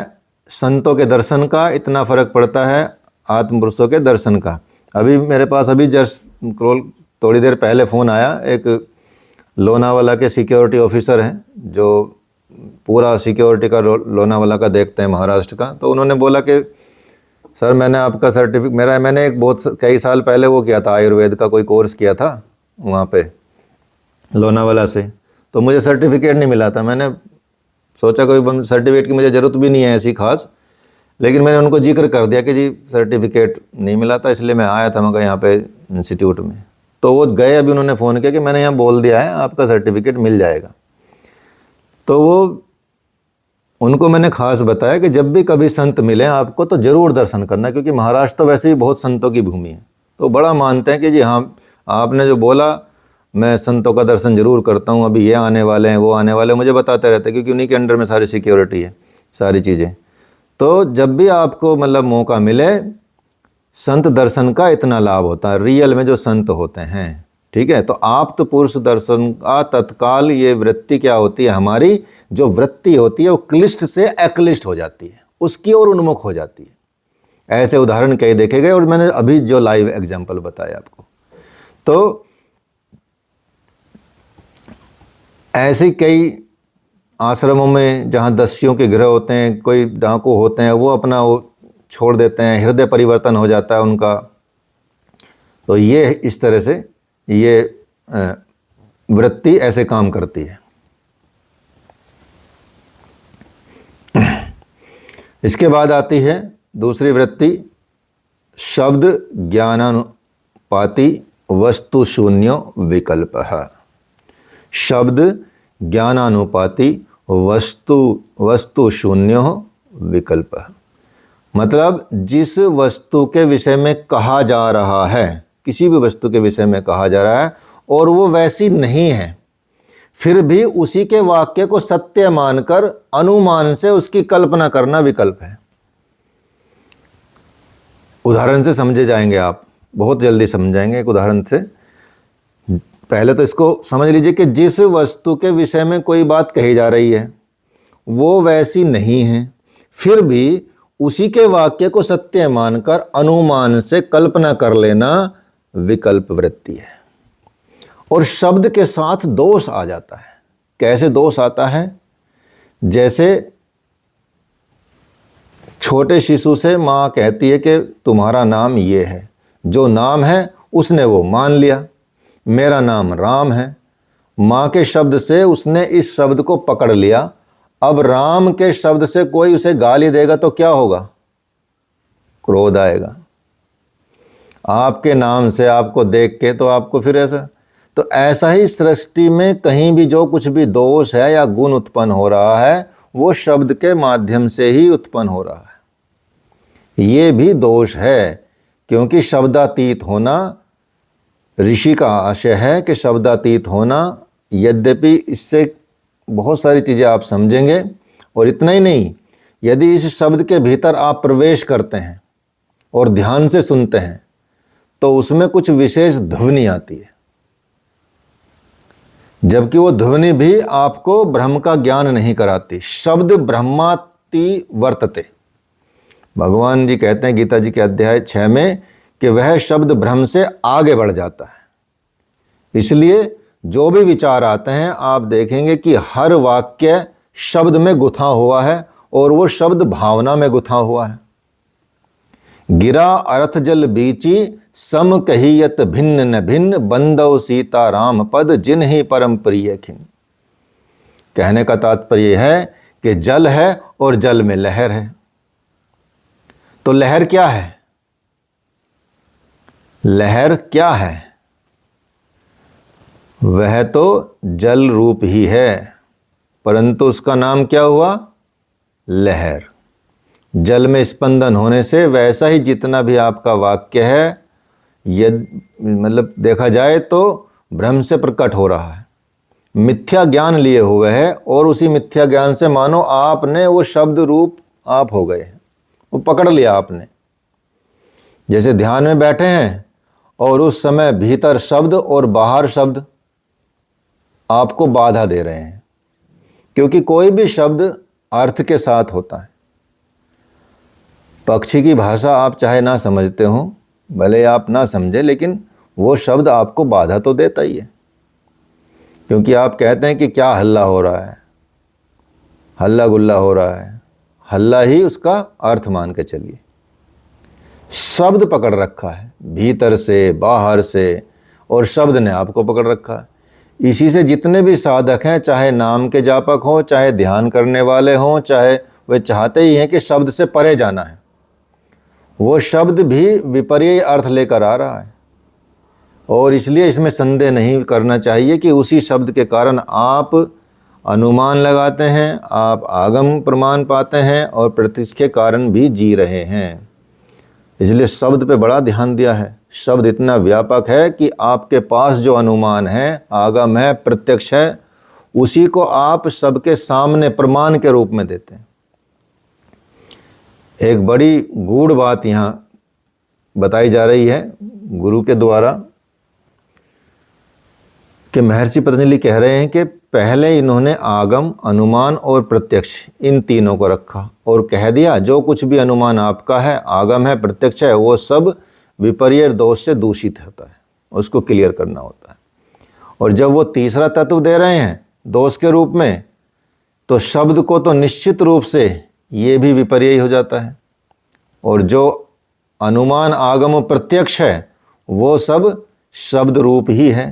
संतों के दर्शन का, इतना फ़र्क पड़ता है आत्म पुरुषों के दर्शन का। अभी मेरे पास अभी जस्ट थोड़ी देर पहले फ़ोन आया, एक लोनावाला के सिक्योरिटी ऑफिसर हैं जो पूरा सिक्योरिटी का लोनावाला का देखते हैं महाराष्ट्र का। तो उन्होंने बोला कि सर मैंने आपका सर्टिफिकेट, मैंने एक कई साल पहले वो किया था, आयुर्वेद का कोई कोर्स किया था वहाँ पे लोनावाला से, तो मुझे सर्टिफिकेट नहीं मिला था। मैंने सोचा कोई सर्टिफिकेट की मुझे ज़रूरत भी नहीं है ऐसी खास, लेकिन मैंने उनको जिक्र कर दिया कि जी सर्टिफिकेट नहीं मिला था इसलिए मैं आया था मगर यहाँ पे इंस्टीट्यूट में। तो वो गए, अभी उन्होंने फ़ोन किया कि मैंने यहाँ बोल दिया है आपका सर्टिफिकेट मिल जाएगा। तो वो उनको मैंने खास बताया कि जब भी कभी संत मिले आपको तो ज़रूर दर्शन करना, क्योंकि महाराष्ट्र तो वैसे ही बहुत संतों की भूमि है। तो बड़ा मानते हैं कि जी हाँ आपने जो बोला मैं संतों का दर्शन ज़रूर करता हूँ, अभी ये आने वाले हैं वो आने वाले हैं, मुझे बताते रहते हैं क्योंकि उन्हीं के अंडर में सारी सिक्योरिटी है सारी चीज़ें। तो जब भी आपको मतलब मौका मिले संत दर्शन का इतना लाभ होता है, रियल में जो संत होते हैं, ठीक है। तो आप तो पुरुष दर्शन का तत्काल ये वृत्ति क्या होती है, हमारी जो वृत्ति होती है वो क्लिष्ट से अक्लिष्ट हो जाती है, उसकी ओर उन्मुख हो जाती है। ऐसे उदाहरण कई देखे गए और मैंने अभी जो लाइव एग्जाम्पल बताया आपको। तो ऐसे कई आश्रमों में जहाँ दस्युओं के गृह होते हैं, कोई डाकू होते हैं, वो अपना वो छोड़ देते हैं, हृदय परिवर्तन हो जाता है उनका। तो ये इस तरह से ये वृत्ति ऐसे काम करती है। इसके बाद आती है दूसरी वृत्ति, शब्द ज्ञानानुपाति वस्तु शून्यो विकल्पः। शब्द ज्ञानानुपाति वस्तु शून्यो विकल्पः, मतलब जिस वस्तु के विषय में कहा जा रहा है, किसी भी वस्तु के विषय में कहा जा रहा है और वो वैसी नहीं है, फिर भी उसी के वाक्य को सत्य मानकर अनुमान से उसकी कल्पना करना विकल्प है। उदाहरण से समझे जाएंगे आप, बहुत जल्दी समझाएंगे एक उदाहरण से। पहले तो इसको समझ लीजिए कि जिस वस्तु के विषय में कोई बात कही जा रही है वो वैसी नहीं है, फिर भी उसी के वाक्य को सत्य मानकर अनुमान से कल्पना कर लेना विकल्प वृत्ति है। और शब्द के साथ दोष आ जाता है। कैसे दोष आता है? जैसे छोटे शिशु से माँ कहती है कि तुम्हारा नाम ये है, जो नाम है उसने वो मान लिया, मेरा नाम राम है। माँ के शब्द से उसने इस शब्द को पकड़ लिया। अब राम के शब्द से कोई उसे गाली देगा तो क्या होगा? क्रोध आएगा। आपके नाम से आपको देख के तो आपको फिर ऐसा, तो ऐसा ही सृष्टि में कहीं भी जो कुछ भी दोष है या गुण उत्पन्न हो रहा है वो शब्द के माध्यम से ही उत्पन्न हो रहा है। ये भी दोष है, क्योंकि शब्दातीत होना, ऋषि का आशय है कि शब्दातीत होना, यद्यपि इससे बहुत सारी चीज़ें आप समझेंगे, और इतना ही नहीं, यदि इस शब्द के भीतर आप प्रवेश करते हैं और ध्यान से सुनते हैं तो उसमें कुछ विशेष ध्वनि आती है, जबकि वो ध्वनि भी आपको ब्रह्म का ज्ञान नहीं कराती। शब्द ब्रह्माति वर्तते, भगवान जी कहते हैं गीता जी के अध्याय 6 में कि वह शब्द ब्रह्म से आगे बढ़ जाता है। इसलिए जो भी विचार आते हैं आप देखेंगे कि हर वाक्य शब्द में गुथा हुआ है और वो शब्द भावना में गुथा हुआ है। गिरा अर्थ जल बीची सम कहियत भिन्न न भिन्न बंदव सीता राम पद जिन्हीं परम प्रिय खिन। कहने का तात्पर्य है कि जल है और जल में लहर है। तो लहर क्या है? लहर क्या है? वह तो जल रूप ही है, परंतु उसका नाम क्या हुआ? लहर। जल में स्पंदन होने से वैसा ही जितना भी आपका वाक्य है, मतलब देखा जाए तो भ्रम से प्रकट हो रहा है, मिथ्या ज्ञान लिए हुए है, और उसी मिथ्या ज्ञान से मानो आपने वो शब्द रूप आप हो गए हैं, वो पकड़ लिया आपने। जैसे ध्यान में बैठे हैं और उस समय भीतर शब्द और बाहर शब्द आपको बाधा दे रहे हैं, क्योंकि कोई भी शब्द अर्थ के साथ होता है। पक्षी की भाषा आप चाहे ना समझते हो, भले आप ना समझे, लेकिन वो शब्द आपको बाधा तो देता ही है, क्योंकि आप कहते हैं कि क्या हल्ला हो रहा है, हल्ला गुल्ला हो रहा है, हल्ला ही उसका अर्थ मान के चलिए। शब्द पकड़ रखा है भीतर से बाहर से, और शब्द ने आपको पकड़ रखा है। इसी से जितने भी साधक हैं, चाहे नाम के जापक हों, चाहे ध्यान करने वाले हों, चाहे वे चाहते ही हैं कि शब्द से परे जाना है, वो शब्द भी विपर्य अर्थ लेकर आ रहा है। और इसलिए इसमें संदेह नहीं करना चाहिए कि उसी शब्द के कारण आप अनुमान लगाते हैं, आप आगम प्रमाण पाते हैं और प्रत्यक्ष के कारण भी जी रहे हैं। इसलिए शब्द पे बड़ा ध्यान दिया है। शब्द इतना व्यापक है कि आपके पास जो अनुमान है, आगम है, प्रत्यक्ष है, उसी को आप सबके सामने प्रमाण के रूप में देते हैं। एक बड़ी गूढ़ बात यहाँ बताई जा रही है गुरु के द्वारा कि महर्षि पतंजलि कह रहे हैं कि पहले इन्होंने आगम, अनुमान और प्रत्यक्ष इन तीनों को रखा और कह दिया जो कुछ भी अनुमान आपका है, आगम है, प्रत्यक्ष है, वो सब विपर्य दोष से दूषित होता है, उसको क्लियर करना होता है। और जब वो तीसरा तत्व दे रहे हैं दोष के रूप में, तो शब्द को तो निश्चित रूप से ये भी विपर्य ही हो जाता है, और जो अनुमान, आगम, प्रत्यक्ष है वो सब शब्द रूप ही है।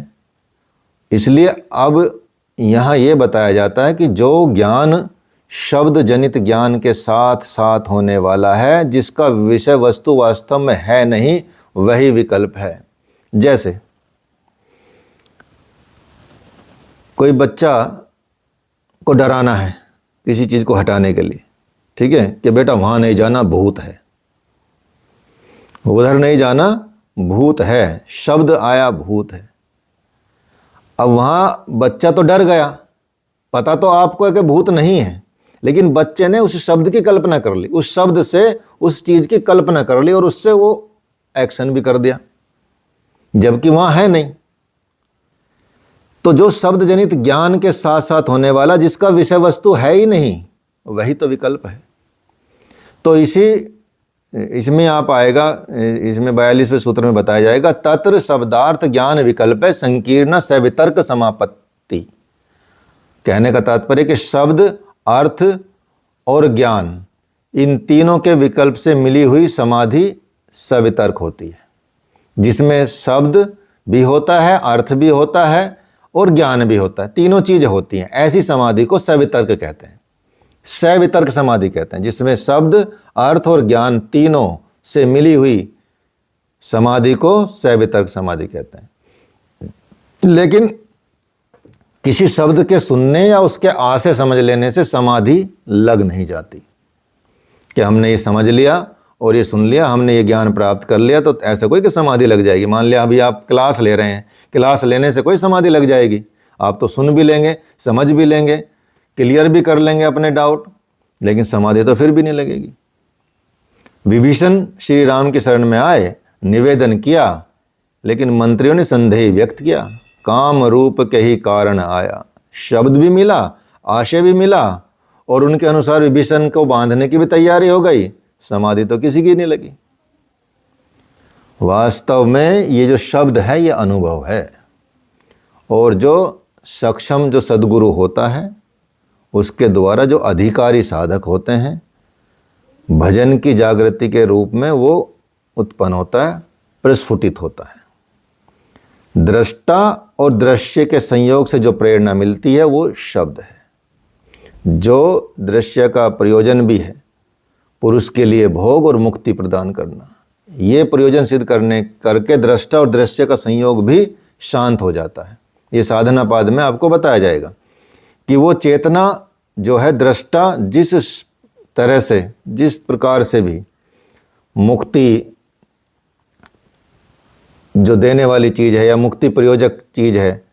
इसलिए अब यहाँ ये बताया जाता है कि जो ज्ञान शब्द जनित ज्ञान के साथ साथ होने वाला है, जिसका विषय वस्तु वास्तव में है नहीं, वही विकल्प है। जैसे कोई बच्चा को डराना है किसी चीज़ को हटाने के लिए, ठीक है, कि बेटा वहाँ नहीं जाना, भूत है, उधर नहीं जाना, भूत है, शब्द आया भूत है। अब वहाँ बच्चा तो डर गया, पता तो आपको है कि भूत नहीं है, लेकिन बच्चे ने उस शब्द की कल्पना कर ली, उस शब्द से उस चीज़ की कल्पना कर ली और उससे वो एक्शन भी कर दिया, जबकि वहाँ है नहीं। तो जो शब्द जनित ज्ञान के साथ साथ होने वाला, जिसका विषय वस्तु है ही नहीं, वही तो विकल्प है। तो इसमें आप आएगा, इसमें 42वें सूत्र में बताया जाएगा, तत्र शब्दार्थ ज्ञान विकल्प है संकीर्ण सवितर्क समापत्ति। कहने का तात्पर्य कि शब्द, अर्थ और ज्ञान, इन तीनों के विकल्प से मिली हुई समाधि सवितर्क होती है, जिसमें शब्द भी होता है, अर्थ भी होता है और ज्ञान भी होता है, तीनों चीज़ें होती हैं। ऐसी समाधि को सवितर्क कहते हैं, सवितर्क समाधि कहते हैं, जिसमें शब्द, अर्थ और ज्ञान तीनों से मिली हुई समाधि को सवितर्क समाधि कहते हैं। लेकिन किसी शब्द के सुनने या उसके आशय समझ लेने से समाधि लग नहीं जाती कि हमने ये समझ लिया और ये सुन लिया, हमने ये ज्ञान प्राप्त कर लिया तो ऐसा कोई कि समाधि लग जाएगी। मान लिया अभी आप क्लास ले रहे हैं, क्लास लेने से कोई समाधि लग जाएगी? आप तो सुन भी लेंगे, समझ भी लेंगे, क्लियर भी कर लेंगे अपने डाउट, लेकिन समाधि तो फिर भी नहीं लगेगी। विभीषण श्री राम की शरण में आए, निवेदन किया, लेकिन मंत्रियों ने संदेह व्यक्त किया। काम रूप के ही कारण आया, शब्द भी मिला, आशय भी मिला और उनके अनुसार विभीषण को बांधने की भी तैयारी हो गई, समाधि तो किसी की नहीं लगी। वास्तव में ये जो शब्द है ये अनुभव है, और जो सक्षम जो सद्गुरु होता है उसके द्वारा जो अधिकारी साधक होते हैं, भजन की जागृति के रूप में वो उत्पन्न होता है, प्रस्फुटित होता है। दृष्टा और दृश्य के संयोग से जो प्रेरणा मिलती है वो शब्द है, जो दृश्य का प्रयोजन भी है, पुरुष के लिए भोग और मुक्ति प्रदान करना। ये प्रयोजन सिद्ध करके दृष्टा और दृश्य का संयोग भी शांत हो जाता है। ये साधना पाद में आपको बताया जाएगा कि वो चेतना जो है, दृष्टा जिस तरह से, जिस प्रकार से भी मुक्ति जो देने वाली चीज़ है या मुक्ति प्रयोजक चीज़ है,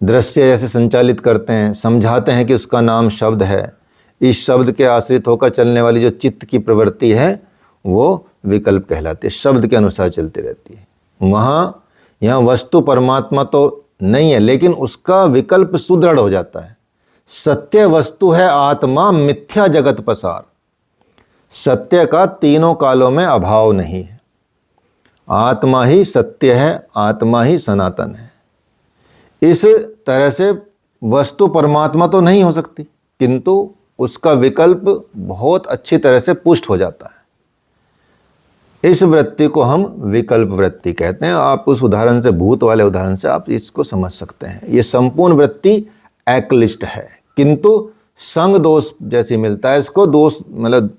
दृश्य जैसे संचालित करते हैं, समझाते हैं कि उसका नाम शब्द है। इस शब्द के आश्रित होकर चलने वाली जो चित्त की प्रवृत्ति है वो विकल्प कहलाती है, शब्द के अनुसार चलती रहती है। यहाँ वस्तु परमात्मा तो नहीं है, लेकिन उसका विकल्प सुदृढ़ हो जाता है। सत्य वस्तु है आत्मा, मिथ्या जगत पसार। सत्य का तीनों कालों में अभाव नहीं है। आत्मा ही सत्य है, आत्मा ही सनातन है। इस तरह से वस्तु परमात्मा तो नहीं हो सकती, किंतु उसका विकल्प बहुत अच्छी तरह से पुष्ट हो जाता है। इस वृत्ति को हम विकल्प वृत्ति कहते हैं। आप उस उदाहरण से, भूत वाले उदाहरण से आप इसको समझ सकते हैं। ये संपूर्ण वृत्ति एक्लिष्ट है, किंतु संग दोष जैसी मिलता है इसको, दोष मतलब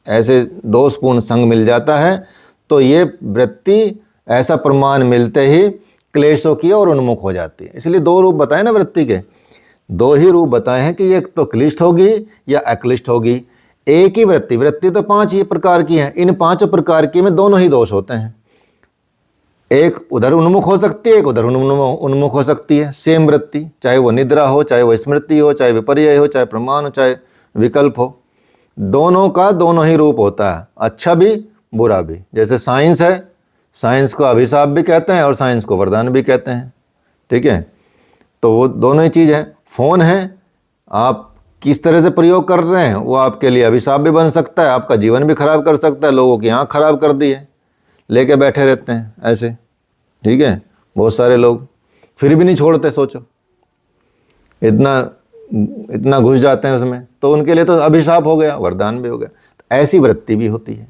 ऐसे दोषपूर्ण संग मिल जाता है तो ये वृत्ति ऐसा प्रमाण मिलते ही क्लेशों की और उन्मुख हो जाती है। इसलिए दो रूप बताए ना वृत्ति के, दो ही रूप बताए हैं कि ये तो क्लिष्ट होगी या अक्लिष्ट होगी। एक ही वृत्ति तो 5 ही प्रकार की है। इन 5 प्रकार की में दोनों ही दोष होते हैं। एक उधर उन्मुख हो सकती है, एक उधर उन्मुख हो सकती है। सेम वृत्ति, चाहे वो निद्रा हो, चाहे वो स्मृति हो, चाहे विपर्यय हो, चाहे प्रमाण हो, चाहे विकल्प हो, दोनों का दोनों ही रूप होता है, अच्छा भी बुरा भी। जैसे साइंस है, साइंस को अभिशाप भी कहते हैं और साइंस को वरदान भी कहते हैं, ठीक है। तो वो दोनों ही चीज़ है। फ़ोन है, आप किस तरह से प्रयोग कर रहे हैं वो आपके लिए अभिशाप भी बन सकता है, आपका जीवन भी खराब कर सकता है। लोगों की आँख खराब कर दी है, लेके बैठे रहते हैं ऐसे, ठीक है। बहुत सारे लोग फिर भी नहीं छोड़ते। सोचो, इतना घुस जाते हैं उसमें, तो उनके लिए तो अभिशाप हो गया, वरदान भी हो गया। तो ऐसी वृत्ति भी होती है।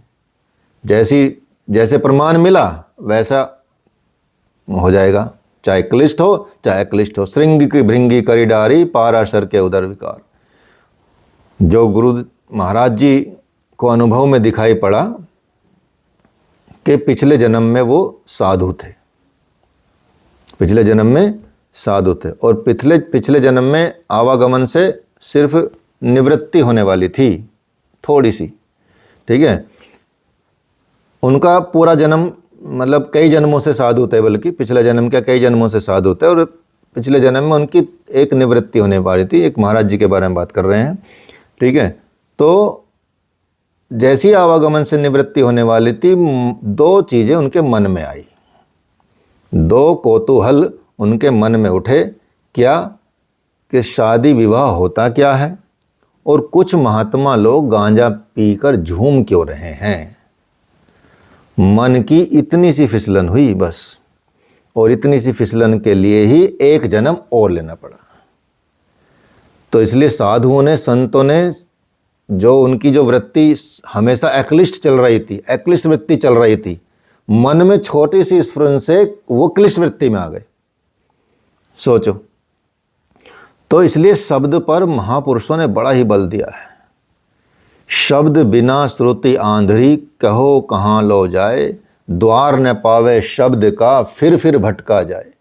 जैसे प्रमाण मिला वैसा हो जाएगा, चाहे क्लिष्ट हो चाहे अक्लिष्ट हो। श्रृंग की भृंगी करी डारी, पाराशर के उदर विकार। जो गुरु महाराज जी को अनुभव में दिखाई पड़ा कि पिछले जन्म में वो साधु थे, पिछले जन्म में साधु थे, और पिछले जन्म में आवागमन से सिर्फ निवृत्ति होने वाली थी थोड़ी सी, ठीक है। उनका पूरा जन्म मतलब कई जन्मों से साधु थे, बल्कि पिछले जन्म के कई जन्मों से साधु थे, और पिछले जन्म में उनकी एक निवृत्ति होने वाली थी। एक महाराज जी के बारे में बात कर रहे हैं, ठीक है। तो जैसी आवागमन से निवृत्ति होने वाली थी, 2 चीज़ें उनके मन में आई, 2 कौतूहल उनके मन में उठे। क्या कि शादी विवाह होता क्या है, और कुछ महात्मा लोग गांजा पीकर झूम क्यों रहे हैं। मन की इतनी सी फिसलन हुई बस, और इतनी सी फिसलन के लिए ही एक जन्म और लेना पड़ा। तो इसलिए साधुओं ने, संतों ने, जो उनकी जो वृत्ति हमेशा एक्लिष्ट चल रही थी, एक्लिष्ट वृत्ति चल रही थी, मन में छोटी सी स्फुरन से वो क्लिष्ट वृत्ति में आ गए। सोचो, तो इसलिए शब्द पर महापुरुषों ने बड़ा ही बल दिया है। शब्द बिना श्रुति आंधरी, कहो कहाँ लो जाए, द्वार न पावे शब्द का, फिर भटका जाए।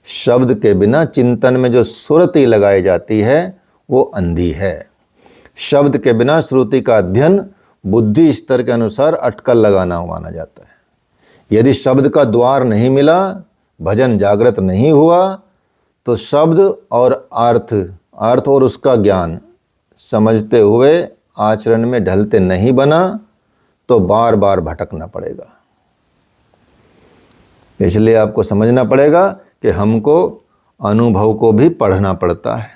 शब्द के बिना चिंतन में जो सुरति लगाई जाती है वो अंधी है। शब्द के बिना श्रुति का अध्ययन बुद्धि स्तर के अनुसार अटकल लगाना माना जाता है। यदि शब्द का द्वार नहीं मिला, भजन जागृत नहीं हुआ, तो शब्द और अर्थ और उसका ज्ञान समझते हुए आचरण में ढलते नहीं बना तो बार बार भटकना पड़ेगा। इसलिए आपको समझना पड़ेगा कि हमको अनुभव को भी पढ़ना पड़ता है।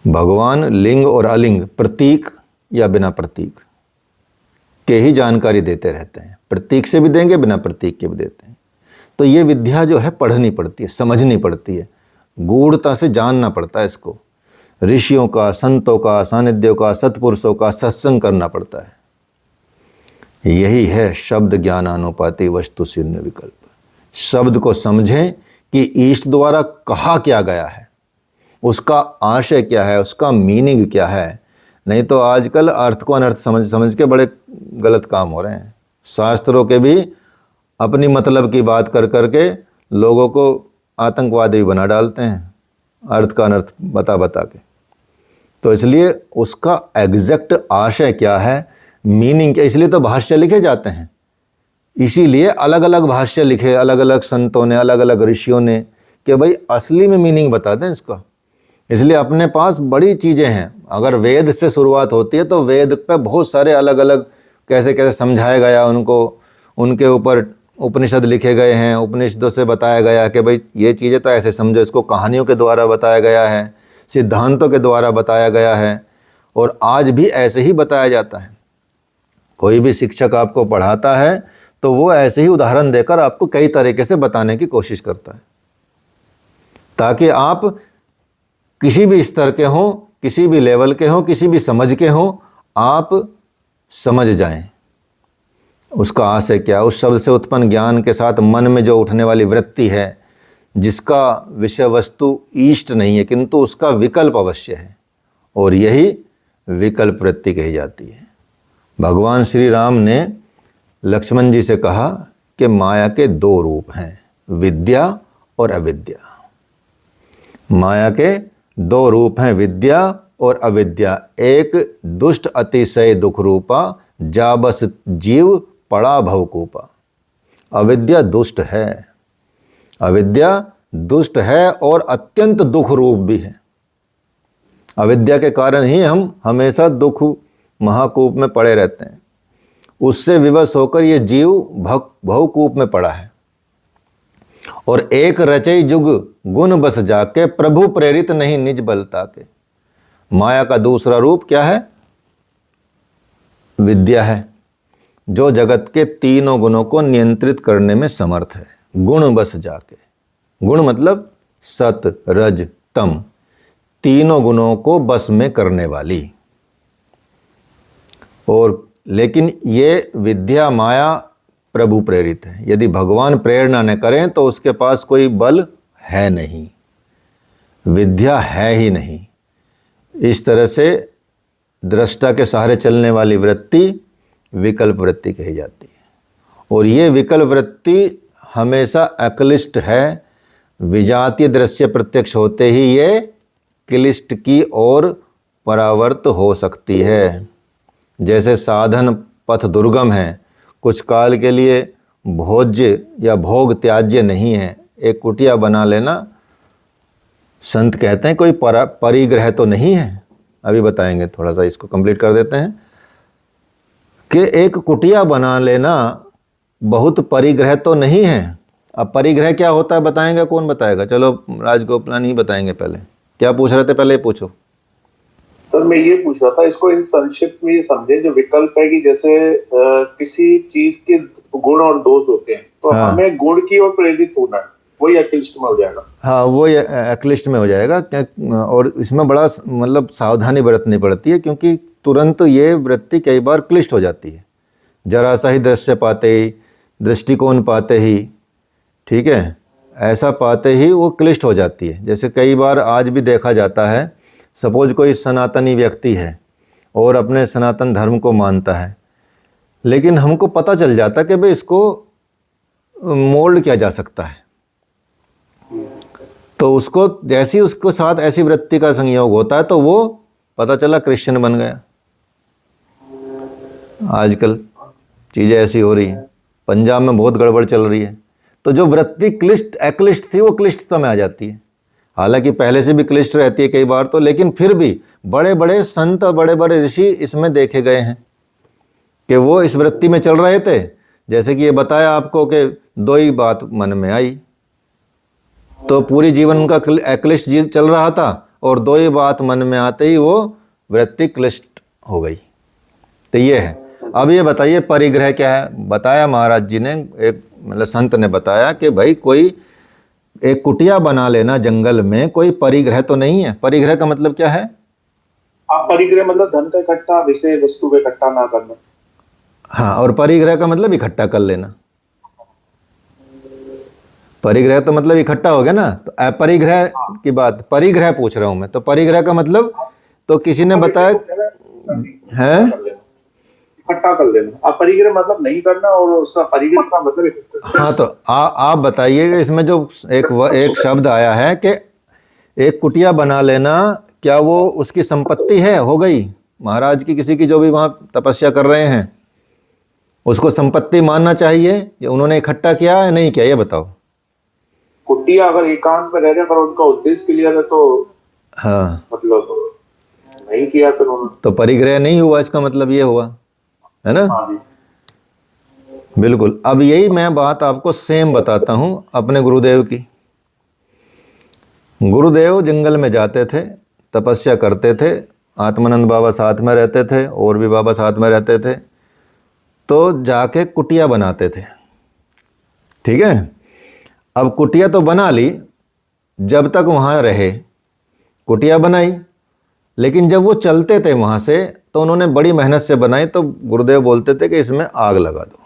भगवान लिंग और अलिंग, प्रतीक या बिना प्रतीक के ही जानकारी देते रहते हैं। प्रतीक से भी देंगे, बिना प्रतीक के भी देते हैं। तो ये विद्या जो है पढ़नी पड़ती है, समझनी पड़ती है, गूढ़ता से जानना पड़ता है इसको। ऋषियों का, संतों का, सानिध्यों का, सत्पुरुषों का सत्संग करना पड़ता है। यही है शब्द ज्ञानानुपाति वस्तु शून्य विकल्प। शब्द को समझें कि ईष्ट द्वारा कहा क्या गया है, उसका आशय क्या है, उसका मीनिंग क्या है। नहीं तो आजकल अर्थ को अनर्थ समझ के बड़े गलत काम हो रहे हैं। शास्त्रों के भी अपनी मतलब की बात कर करके लोगों को आतंकवादी बना डालते हैं, अर्थ का अनर्थ बता के। तो इसलिए उसका एग्जैक्ट आशय क्या है, मीनिंग क्या, इसलिए तो भाष्य लिखे जाते हैं। इसीलिए अलग अलग भाष्य लिखे अलग अलग संतों ने, अलग अलग ऋषियों ने, कि भाई असली में मीनिंग बता दें इसका। इसलिए अपने पास बड़ी चीज़ें हैं। अगर वेद से शुरुआत होती है तो वेद पे बहुत सारे अलग अलग कैसे कैसे समझाया गया उनको, उनके ऊपर उपनिषद लिखे गए हैं। उपनिषदों से बताया गया कि भाई ये चीज़ें तो ऐसे समझो, इसको कहानियों के द्वारा बताया गया है, सिद्धांतों के द्वारा बताया गया है, और आज भी ऐसे ही बताया जाता है। कोई भी शिक्षक आपको पढ़ाता है तो वो ऐसे ही उदाहरण देकर आपको कई तरीके से बताने की कोशिश करता है, ताकि आप किसी भी स्तर के हों, किसी भी लेवल के हों, किसी भी समझ के हों, आप समझ जाएं उसका आशय क्या। उस शब्द से उत्पन्न ज्ञान के साथ मन में जो उठने वाली वृत्ति है, जिसका विषय वस्तु ईष्ट नहीं है किंतु उसका विकल्प अवश्य है, और यही विकल्प वृत्ति कही जाती है। भगवान श्री राम ने लक्ष्मण जी से कहा कि माया के दो रूप हैं, विद्या और अविद्या। माया के दो रूप हैं, विद्या और अविद्या। एक दुष्ट अतिशय दुख रूपा, जा बस जीव पड़ा भवकूपा। अविद्या दुष्ट है, अविद्या दुष्ट है और अत्यंत दुख रूप भी है। अविद्या के कारण ही हम हमेशा दुख महाकूप में पड़े रहते हैं। उससे विवश होकर ये जीव भवकूप में पड़ा है। और एक रचई जुग गुण बस जाके, प्रभु प्रेरित नहीं निज बलता के। माया का दूसरा रूप क्या है? विद्या है, जो जगत के तीनों गुणों को नियंत्रित करने में समर्थ है। गुण बस जाके, गुण मतलब सत रज तम, तीनों गुणों को बस में करने वाली। और लेकिन ये विद्या माया प्रभु प्रेरित है। यदि भगवान प्रेरणा न करें तो उसके पास कोई बल है नहीं, विद्या है ही नहीं। इस तरह से दृष्टा के सहारे चलने वाली वृत्ति विकल्प वृत्ति कही जाती है। और ये विकल्प वृत्ति हमेशा अक्लिष्ट है। विजातीय दृश्य प्रत्यक्ष होते ही ये क्लिष्ट की ओर परावर्त हो सकती है। जैसे साधन पथ दुर्गम है, कुछ काल के लिए भोज्य या भोग त्याज्य नहीं है, एक कुटिया बना लेना, संत कहते हैं कोई परिग्रह तो नहीं है। अभी बताएंगे, थोड़ा सा इसको कंप्लीट कर देते हैं कि एक कुटिया बना लेना बहुत परिग्रह तो नहीं है। अब परिग्रह क्या होता है बताएंगे, कौन बताएगा? चलो राजगोपाल ही बताएंगे। पहले क्या पूछ रहे थे, पहले पूछो। सर मैं ये पूछ रहा था, इसको इन संक्षिप्त में ये समझे, जो विकल्प है कि जैसे किसी चीज के गुण और दोष होते हैं, तो हाँ। हमें गुण की ओर प्रेरित होना है, वही अक्लिष्ट में हो जाएगा। हाँ, वो अक्लिष्ट में हो जाएगा। और इसमें बड़ा मतलब सावधानी बरतनी पड़ती है, क्योंकि तुरंत ये वृत्ति कई बार क्लिष्ट हो जाती है। जरा सा ही दृश्य पाते ही, दृष्टिकोण पाते ही, ठीक है, ऐसा पाते ही वो क्लिष्ट हो जाती है। जैसे कई बार आज भी देखा जाता है, सपोज कोई सनातनी व्यक्ति है और अपने सनातन धर्म को मानता है, लेकिन हमको पता चल जाता है कि भाई इसको मोल्ड किया जा सकता है, तो उसको जैसे ही उसके साथ ऐसी वृत्ति का संयोग होता है तो वो पता चला क्रिश्चियन बन गया। आजकल चीज़ें ऐसी हो रही हैं, पंजाब में बहुत गड़बड़ चल रही है। तो जो वृत्ति क्लिष्ट अक्लिष्ट थी वो क्लिष्टता में आ जाती है, हालांकि पहले से भी क्लिष्ट रहती है कई बार तो, लेकिन फिर भी बड़े बड़े संत और बड़े बड़े ऋषि इसमें देखे गए हैं कि वो इस वृत्ति में चल रहे थे। जैसे कि ये बताया आपको कि दो ही बात मन में आई, तो पूरी जीवन उनका अक्लिष्ट चल रहा था और दो ही बात मन में आते ही वो वृत्ति क्लिष्ट हो गई। तो ये है। अब ये बताइए परिग्रह क्या है। बताया महाराज जी ने, एक मतलब संत ने बताया कि भाई कोई एक कुटिया बना लेना जंगल में कोई परिग्रह तो नहीं है। परिग्रह का मतलब क्या है? आप परिग्रह मतलब धन का इकट्ठा, विषय वस्तु का इकट्ठा ना करना। हाँ, और परिग्रह का मतलब इकट्ठा कर लेना। परिग्रह तो मतलब इकट्ठा हो गया ना। तो अपरिग्रह की बात, परिग्रह पूछ रहा हूं मैं। तो परिग्रह का मतलब, तो किसी ने बताया है इकट्ठा कर लेना। आप परिग्रह मतलब नहीं करना और उसका परिग्रह का मतलब इकट्ठा। हाँ, तो आप बताइए इसमें जो एक शब्द आया है कि एक कुटिया बना लेना, क्या वो उसकी संपत्ति है? हो गई महाराज की, किसी की जो भी वहां तपस्या कर रहे हैं उसको संपत्ति मानना चाहिए या उन्होंने इकट्ठा किया है नहीं किया, ये बताओ। कुटिया अगर एकांत में रह रहे पर उनका उद्देश्य क्लियर है तो हाँ, मतलब नहीं किया फिर उन्होंने, तो परिग्रह नहीं हुआ, इसका मतलब ये हुआ, है ना? हाँ जी। बिल्कुल। अब यही मैं बात आपको सेम बताता हूं अपने गुरुदेव की। गुरुदेव जंगल में जाते थे, तपस्या करते थे, आत्मानंद बाबा साथ में रहते थे और भी बाबा साथ में रहते थे, तो जाके कुटिया बनाते थे। ठीक है, अब कुटिया तो बना ली, जब तक वहाँ रहे कुटिया बनाई, लेकिन जब वो चलते थे वहाँ से तो उन्होंने बड़ी मेहनत से बनाई, तो गुरुदेव बोलते थे कि इसमें आग लगा दो।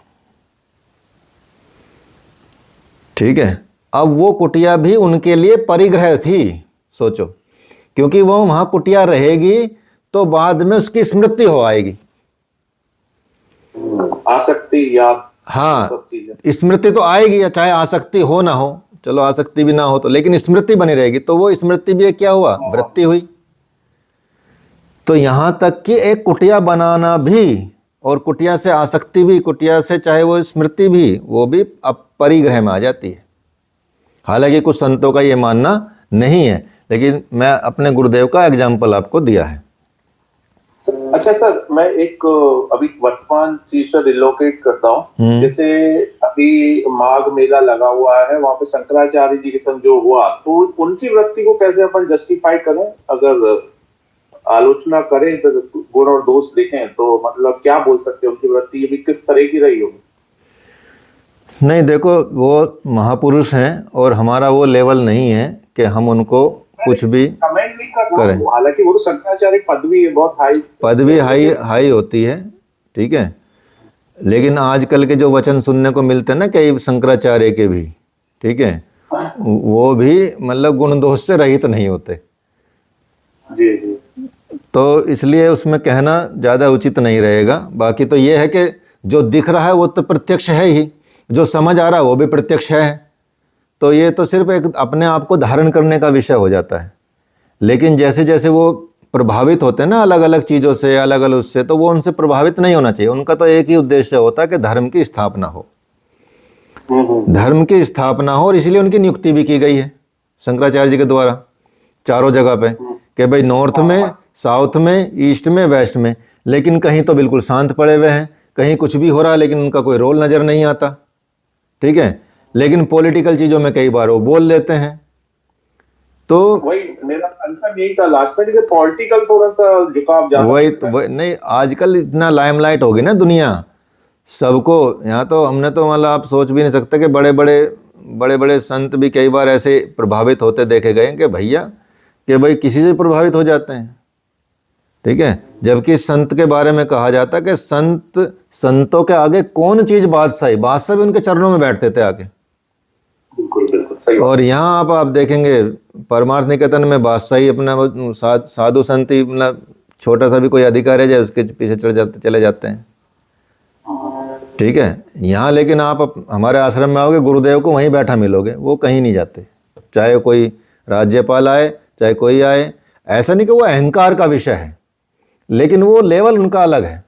ठीक है, अब वो कुटिया भी उनके लिए परिग्रह थी, सोचो, क्योंकि वो वहाँ कुटिया रहेगी तो बाद में उसकी स्मृति हो आएगी। आसक्ति या हाँ, स्मृति तो आएगी, चाहे आसक्ति हो ना हो, चलो आसक्ति भी ना हो तो, लेकिन स्मृति बनी रहेगी। तो वो स्मृति भी क्या हुआ? वृत्ति हुई। तो यहां तक कि एक कुटिया बनाना भी और कुटिया से आसक्ति भी, कुटिया से चाहे वो स्मृति भी, वो भी अब परिग्रह में आ जाती है। हालांकि कुछ संतों का ये मानना नहीं है, लेकिन मैं अपने गुरुदेव का एग्जाम्पल आपको दिया है। अच्छा सर, मैं एक अभी वर्तमान चीज से रिलोकेट करता हूँ। जैसे अभी माघ मेला लगा हुआ है, वहां पे शंकराचार्य जी के संग जो हुआ, तो उनकी वृत्ति को कैसे अपन जस्टिफाई करें? अगर आलोचना करें तो गुण और दोष देखें तो मतलब क्या बोल सकते हैं उनकी वृत्ति अभी किस तरह की रही होगी? नहीं, देखो वो महापुरुष हैं और हमारा वो लेवल नहीं है कि हम उनको कुछ भी कमेंट नहीं कर रहा करें। हूं, हालांकि वो तो शंकराचार्य पदवी है, बहुत हाई पदवी हाई होती है, ठीक है, लेकिन आजकल के जो वचन सुनने को मिलते हैं ना कई शंकराचार्य के भी, ठीक है, वो भी मतलब गुण दोष से रहित नहीं होते। जी जी। तो इसलिए उसमें कहना ज़्यादा उचित नहीं रहेगा। बाकी तो ये है कि जो दिख रहा है वो तो प्रत्यक्ष है ही, जो समझ आ रहा है वो भी प्रत्यक्ष है। तो ये तो सिर्फ एक अपने आप को धारण करने का विषय हो जाता है। लेकिन जैसे जैसे वो प्रभावित होते हैं ना अलग अलग चीज़ों से, अलग अलग उससे, तो वो उनसे प्रभावित नहीं होना चाहिए। उनका तो एक ही उद्देश्य होता है कि धर्म की स्थापना हो, धर्म की स्थापना हो, और इसलिए उनकी नियुक्ति भी की गई है शंकराचार्य जी के द्वारा चारों जगह पे कि भाई नॉर्थ में, साउथ में, ईस्ट में, वेस्ट में। लेकिन कहीं तो बिल्कुल शांत पड़े हुए हैं, कहीं कुछ भी हो रहा है लेकिन उनका कोई रोल नज़र नहीं आता, ठीक है। लेकिन पॉलिटिकल चीज़ों में कई बार वो बोल लेते हैं। तो वही मेरा कंसर्न यही था लास्ट में कि पॉलिटिकल थोड़ा सा झुकाव ज्यादा वही तो नहीं, आजकल इतना लाइमलाइट हो गई ना दुनिया सबको। यहाँ तो हमने तो मतलब आप सोच भी नहीं सकते कि बड़े बड़े संत भी कई बार ऐसे प्रभावित होते देखे गए कि भैया कि भाई किसी से प्रभावित हो जाते हैं, ठीक है। जबकि संत के बारे में कहा जाता है कि संतों के आगे कौन चीज़ बादशाही, बादशाह भी उनके चरणों में बैठते थे आके। बिल्कुल बिल्कुल सही। और यहाँ आप देखेंगे परमार्थ निकेतन में बादशाही अपना साधु संत ही अपना छोटा सा भी कोई अधिकार है जाए उसके पीछे चले जाते हैं, ठीक है। यहाँ लेकिन आप हमारे आश्रम में आओगे गुरुदेव को वहीं बैठा मिलोगे, वो कहीं नहीं जाते। चाहे कोई राज्यपाल आए चाहे कोई आए, ऐसा नहीं कि वो अहंकार का विषय है, लेकिन वो लेवल उनका अलग है।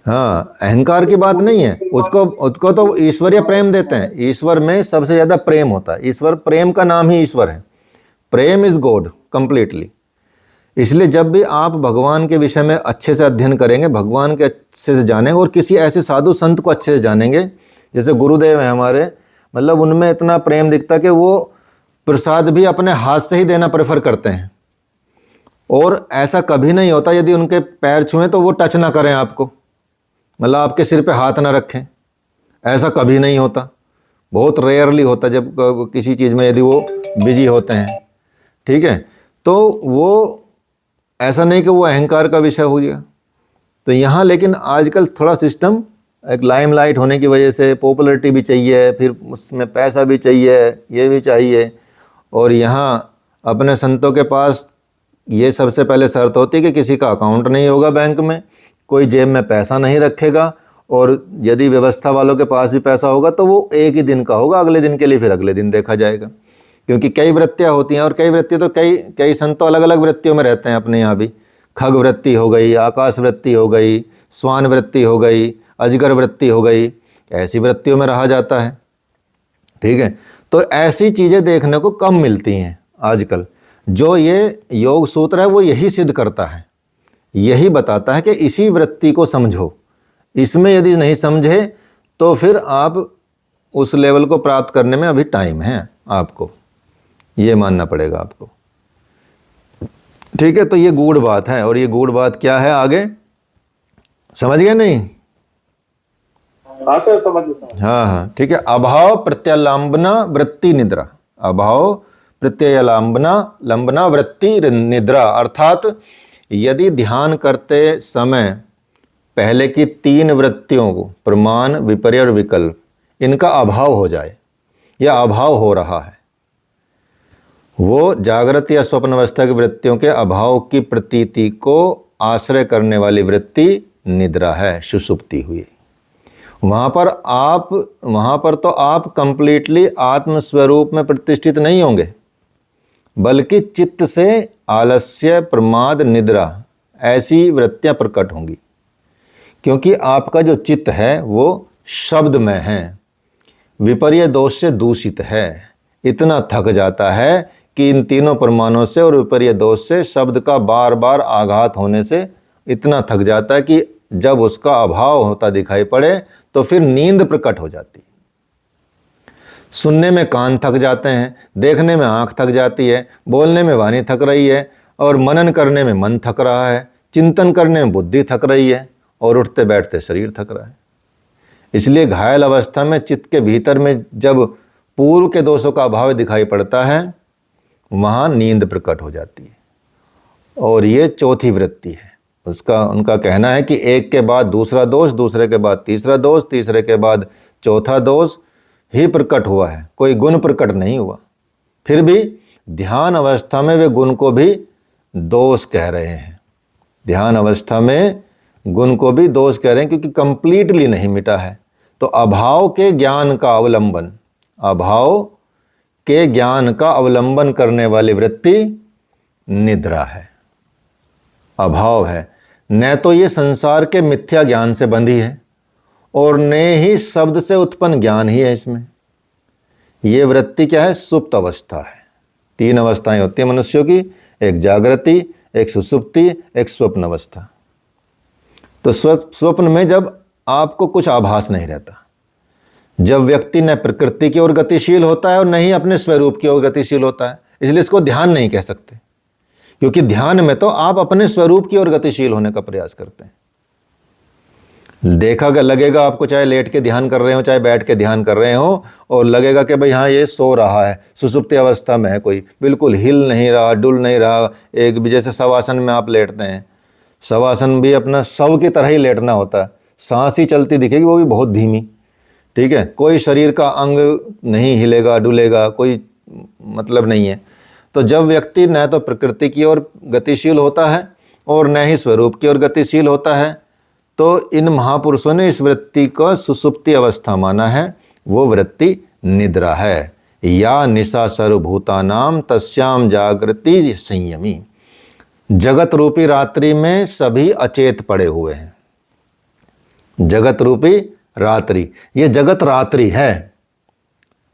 हाँ, अहंकार की बात नहीं है, उसको तो ईश्वरीय प्रेम देते हैं। ईश्वर में सबसे ज़्यादा प्रेम होता है, ईश्वर, प्रेम का नाम ही ईश्वर है। प्रेम इज गॉड कंप्लीटली। इसलिए जब भी आप भगवान के विषय में अच्छे से अध्ययन करेंगे, भगवान के अच्छे से जानेंगे और किसी ऐसे साधु संत को अच्छे से जानेंगे, जैसे गुरुदेव हैं हमारे, मतलब उनमें इतना प्रेम दिखता कि वो प्रसाद भी अपने हाथ से ही देना प्रेफर करते हैं। और ऐसा कभी नहीं होता यदि उनके पैर छुएं तो वो टच ना करें आपको, मतलब आपके सिर पे हाथ ना रखें, ऐसा कभी नहीं होता। बहुत रेयरली होता जब किसी चीज़ में यदि वो बिजी होते हैं, ठीक है। तो वो ऐसा नहीं कि वो अहंकार का विषय हो गया। तो यहाँ लेकिन आजकल थोड़ा सिस्टम, एक लाइमलाइट होने की वजह से पॉपुलैरिटी भी चाहिए, फिर उसमें पैसा भी चाहिए, ये भी चाहिए। और यहाँ अपने संतों के पास ये सबसे पहले शर्त होती है कि किसी का अकाउंट नहीं होगा बैंक में, कोई जेब में पैसा नहीं रखेगा, और यदि व्यवस्था वालों के पास भी पैसा होगा तो वो एक ही दिन का होगा, अगले दिन के लिए फिर अगले दिन देखा जाएगा। क्योंकि कई वृत्तियाँ होती हैं, और कई वृत्ति तो कई संत तो अलग अलग वृत्तियों में रहते हैं अपने यहाँ भी। खग वृत्ति हो गई, आकाश वृत्ति हो गई, स्वान वृत्ति हो गई, अजगर वृत्ति हो गई, ऐसी वृत्तियों में रहा जाता है, ठीक है। तो ऐसी चीज़ें देखने को कम मिलती हैं आजकल। जो ये योग सूत्र है वो यही सिद्ध करता है, यही बताता है कि इसी वृत्ति को समझो। इसमें यदि नहीं समझे तो फिर आप उस लेवल को प्राप्त करने में अभी टाइम है, आपको ये मानना पड़ेगा आपको, ठीक है। तो ये गूढ़ बात है। और ये गूढ़ बात क्या है आगे समझ गए नहीं? हाँ सर, समझ। हाँ, ठीक है। अभाव प्रत्यालंबना वृत्ति निद्रा, अभाव प्रत्ययलंबना वृत्ति निद्रा, अर्थात यदि ध्यान करते समय पहले की 3 वृत्तियों को, प्रमाण, विपर्य और विकल्प, इनका अभाव हो जाए या अभाव हो रहा है, वो जागृत या स्वप्न अवस्था की वृत्तियों के अभाव की प्रतीति को आश्रय करने वाली वृत्ति निद्रा है, सुषुप्ति हुई। वहाँ पर तो आप कंप्लीटली आत्म स्वरूप में प्रतिष्ठित नहीं होंगे, बल्कि चित्त से आलस्य, प्रमाद, निद्रा ऐसी वृत्तियां प्रकट होंगी। क्योंकि आपका जो चित्त है वो शब्दमय है, विपर्य दोष से दूषित है, इतना थक जाता है कि इन तीनों प्रमाणों से और विपर्य दोष से, शब्द का बार बार आघात होने से इतना थक जाता है कि जब उसका अभाव होता दिखाई पड़े तो फिर नींद प्रकट हो जाती। सुनने में कान थक जाते हैं, देखने में आंख थक जाती है, बोलने में वाणी थक रही है, और मनन करने में मन थक रहा है, चिंतन करने में बुद्धि थक रही है, और उठते बैठते शरीर थक रहा है। इसलिए घायल अवस्था में चित्त के भीतर में जब पूर्व के दोषों का अभाव दिखाई पड़ता है, वहाँ नींद प्रकट हो जाती है। और ये चौथी वृत्ति है। उनका कहना है कि एक के बाद दूसरा दोष, दूसरे के बाद तीसरा दोष, तीसरे के बाद चौथा दोष ही प्रकट हुआ है, कोई गुण प्रकट नहीं हुआ। फिर भी ध्यान अवस्था में वे गुण को भी दोष कह रहे हैं, ध्यान अवस्था में गुण को भी दोष कह रहे हैं, क्योंकि कंप्लीटली नहीं मिटा है। तो अभाव के ज्ञान का अवलंबन, अभाव के ज्ञान का अवलंबन करने वाली वृत्ति निद्रा है, अभाव है। न तो ये संसार के मिथ्या ज्ञान से बंधी है, और न ही शब्द से उत्पन्न ज्ञान ही है इसमें। ये वृत्ति क्या है? सुप्त अवस्था है। 3 अवस्थाएं होती हैं मनुष्यों की, एक जागृति, एक सुसुप्ति, एक स्वप्न अवस्था। तो स्वप्न में जब आपको कुछ आभास नहीं रहता, जब व्यक्ति न प्रकृति की ओर गतिशील होता है और न ही अपने स्वरूप की ओर गतिशील होता है, इसलिए इसको ध्यान नहीं कह सकते, क्योंकि ध्यान में तो आप अपने स्वरूप की ओर गतिशील होने का प्रयास करते हैं। देखा लगेगा आपको, चाहे लेट के ध्यान कर रहे हो चाहे बैठ के ध्यान कर रहे हो, और लगेगा कि भाई हाँ ये सो रहा है, सुसुप्ति अवस्था में है, कोई बिल्कुल हिल नहीं रहा, डुल नहीं रहा। एक भी जैसे शवासन में आप लेटते हैं, शवासन भी अपना शव की तरह ही लेटना होता है, सांस ही चलती दिखेगी, वो भी बहुत धीमी, ठीक है। कोई शरीर का अंग नहीं हिलेगा डुलेगा, कोई मतलब नहीं है। तो जब व्यक्ति न तो प्रकृति की ओर गतिशील होता है और न ही स्वरूप की ओर गतिशील होता है, तो इन महापुरुषों ने इस वृत्ति को सुसुप्ति अवस्था माना है, वो वृत्ति निद्रा है। या निशा सर्वभूतानाम तस्याम जागृति संयमी। जगत रूपी रात्रि में सभी अचेत पड़े हुए हैं। जगत रूपी रात्रि, ये जगत रात्रि है।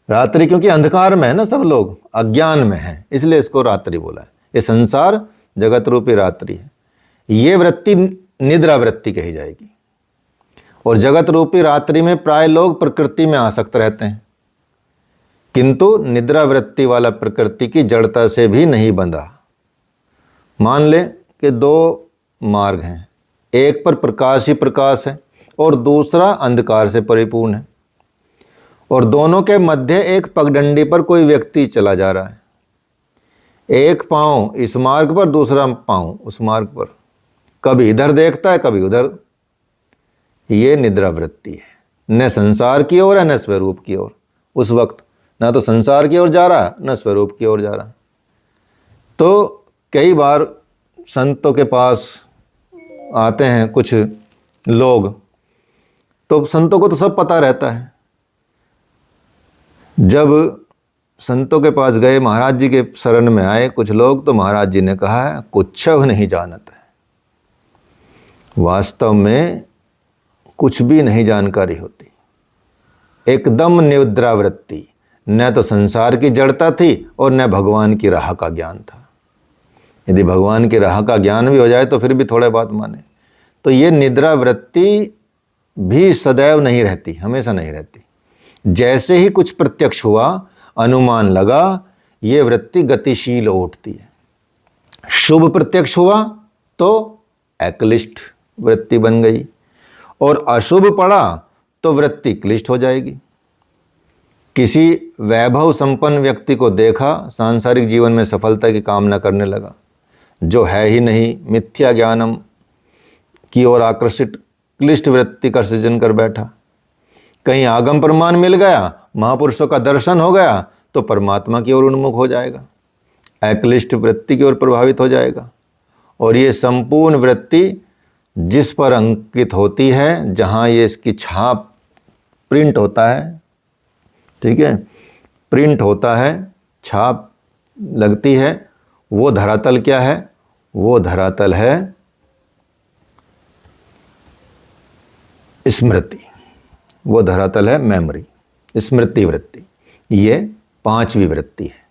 रात्रि क्योंकि अंधकार में है ना, सब लोग अज्ञान में हैं, इसलिए इसको रात्रि बोला है। ये संसार जगत रूपी रात्रि है। ये वृत्ति निद्रा वृत्ति कही जाएगी। और जगत रूपी रात्रि में प्राय लोग प्रकृति में आसक्त रहते हैं, किंतु निद्रा वृत्ति वाला प्रकृति की जड़ता से भी नहीं बंधा। मान ले कि दो मार्ग हैं, एक पर प्रकाश ही प्रकाश है और दूसरा अंधकार से परिपूर्ण है, और दोनों के मध्य एक पगडंडी पर कोई व्यक्ति चला जा रहा है। एक पांव इस मार्ग पर, दूसरा पांव उस मार्ग पर, कभी इधर देखता है कभी उधर। ये निद्रा वृत्ति है, न संसार की ओर है न स्वरूप की ओर। उस वक्त ना तो संसार की ओर जा रहा है न स्वरूप की ओर जा रहा है। तो कई बार संतों के पास आते हैं कुछ लोग, तो संतों को तो सब पता रहता है। जब संतों के पास गए, महाराज जी के शरण में आए कुछ लोग, तो महाराज जी ने कहा है कुछ नहीं जानता है। वास्तव में कुछ भी नहीं जानकारी होती, एकदम निद्रा वृत्ति। न तो संसार की जड़ता थी और न भगवान की राह का ज्ञान था। यदि भगवान की राह का ज्ञान भी हो जाए तो फिर भी थोड़े बात माने। तो ये निद्रा वृत्ति भी सदैव नहीं रहती, हमेशा नहीं रहती। जैसे ही कुछ प्रत्यक्ष हुआ, अनुमान लगा, ये वृत्ति गतिशील उठती है। शुभ प्रत्यक्ष हुआ तो एकलिष्ट वृत्ति बन गई, और अशुभ पड़ा तो वृत्ति क्लिष्ट हो जाएगी। किसी वैभव संपन्न व्यक्ति को देखा, सांसारिक जीवन में सफलता की कामना करने लगा, जो है ही नहीं, मिथ्या ज्ञानम की ओर आकर्षित क्लिष्ट वृत्ति का सृजन कर बैठा। कहीं आगम प्रमाण मिल गया, महापुरुषों का दर्शन हो गया, तो परमात्मा की ओर उन्मुख हो जाएगा, अक्लिष्ट वृत्ति की ओर प्रभावित हो जाएगा। और ये संपूर्ण वृत्ति जिस पर अंकित होती है, जहाँ ये इसकी छाप प्रिंट होता है, ठीक है, प्रिंट होता है, छाप लगती है, वो धरातल क्या है? वो धरातल है स्मृति, वो धरातल है मेमोरी, स्मृति वृत्ति। ये पांचवी वृत्ति है,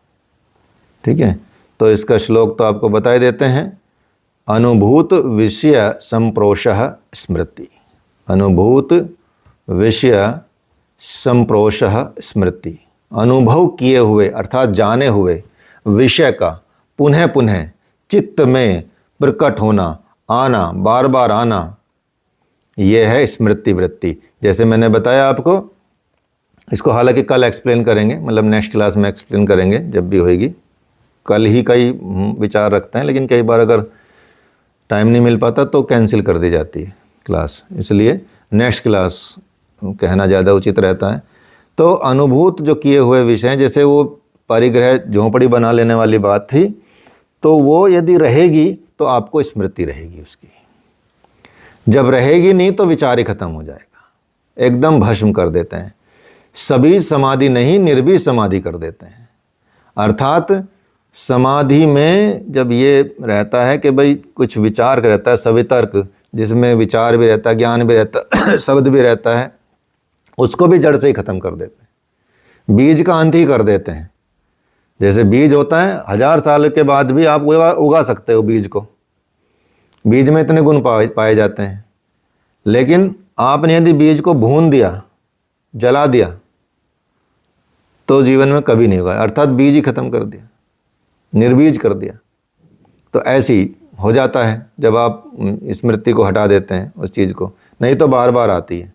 ठीक है। तो इसका श्लोक तो आपको बता देते हैं। अनुभूत विषय संप्रोषः स्मृति, अनुभूत विषय संप्रोषः स्मृति। अनुभव किए हुए अर्थात जाने हुए विषय का पुनः पुनः चित्त में प्रकट होना, आना, बार बार आना, यह है स्मृति वृत्ति। जैसे मैंने बताया आपको, इसको हालांकि कल एक्सप्लेन करेंगे, मतलब नेक्स्ट क्लास में एक्सप्लेन करेंगे जब भी होएगी। कल ही कई विचार रखते हैं, लेकिन कई बार अगर टाइम नहीं मिल पाता तो कैंसिल कर दी जाती है क्लास, इसलिए नेक्स्ट क्लास कहना ज़्यादा उचित रहता है। तो अनुभूत जो किए हुए विषय, जैसे वो परिग्रह झोंपड़ी बना लेने वाली बात थी, तो वो यदि रहेगी तो आपको स्मृति रहेगी उसकी। जब रहेगी नहीं तो विचार ही खत्म हो जाएगा, एकदम भस्म कर देते हैं। सभी समाधि नहीं, निर्भी समाधि कर देते हैं। अर्थात समाधि में जब ये रहता है कि भाई कुछ विचार रहता है, सवितर्क, जिसमें विचार भी रहता है, ज्ञान भी रहता है, शब्द भी रहता है, उसको भी जड़ से ही खत्म कर देते हैं, बीज का अंत ही कर देते हैं। जैसे बीज होता है, 1000 साल के बाद भी आप उगा सकते हो बीज को, बीज में इतने गुण पाए जाते हैं। लेकिन आपने यदि बीज को भून दिया, जला दिया, तो जीवन में कभी नहीं होगा, अर्थात बीज ही खत्म कर दिया, निर्बीज कर दिया। तो ऐसी हो जाता है जब आप स्मृति को हटा देते हैं उस चीज़ को, नहीं तो बार बार आती है।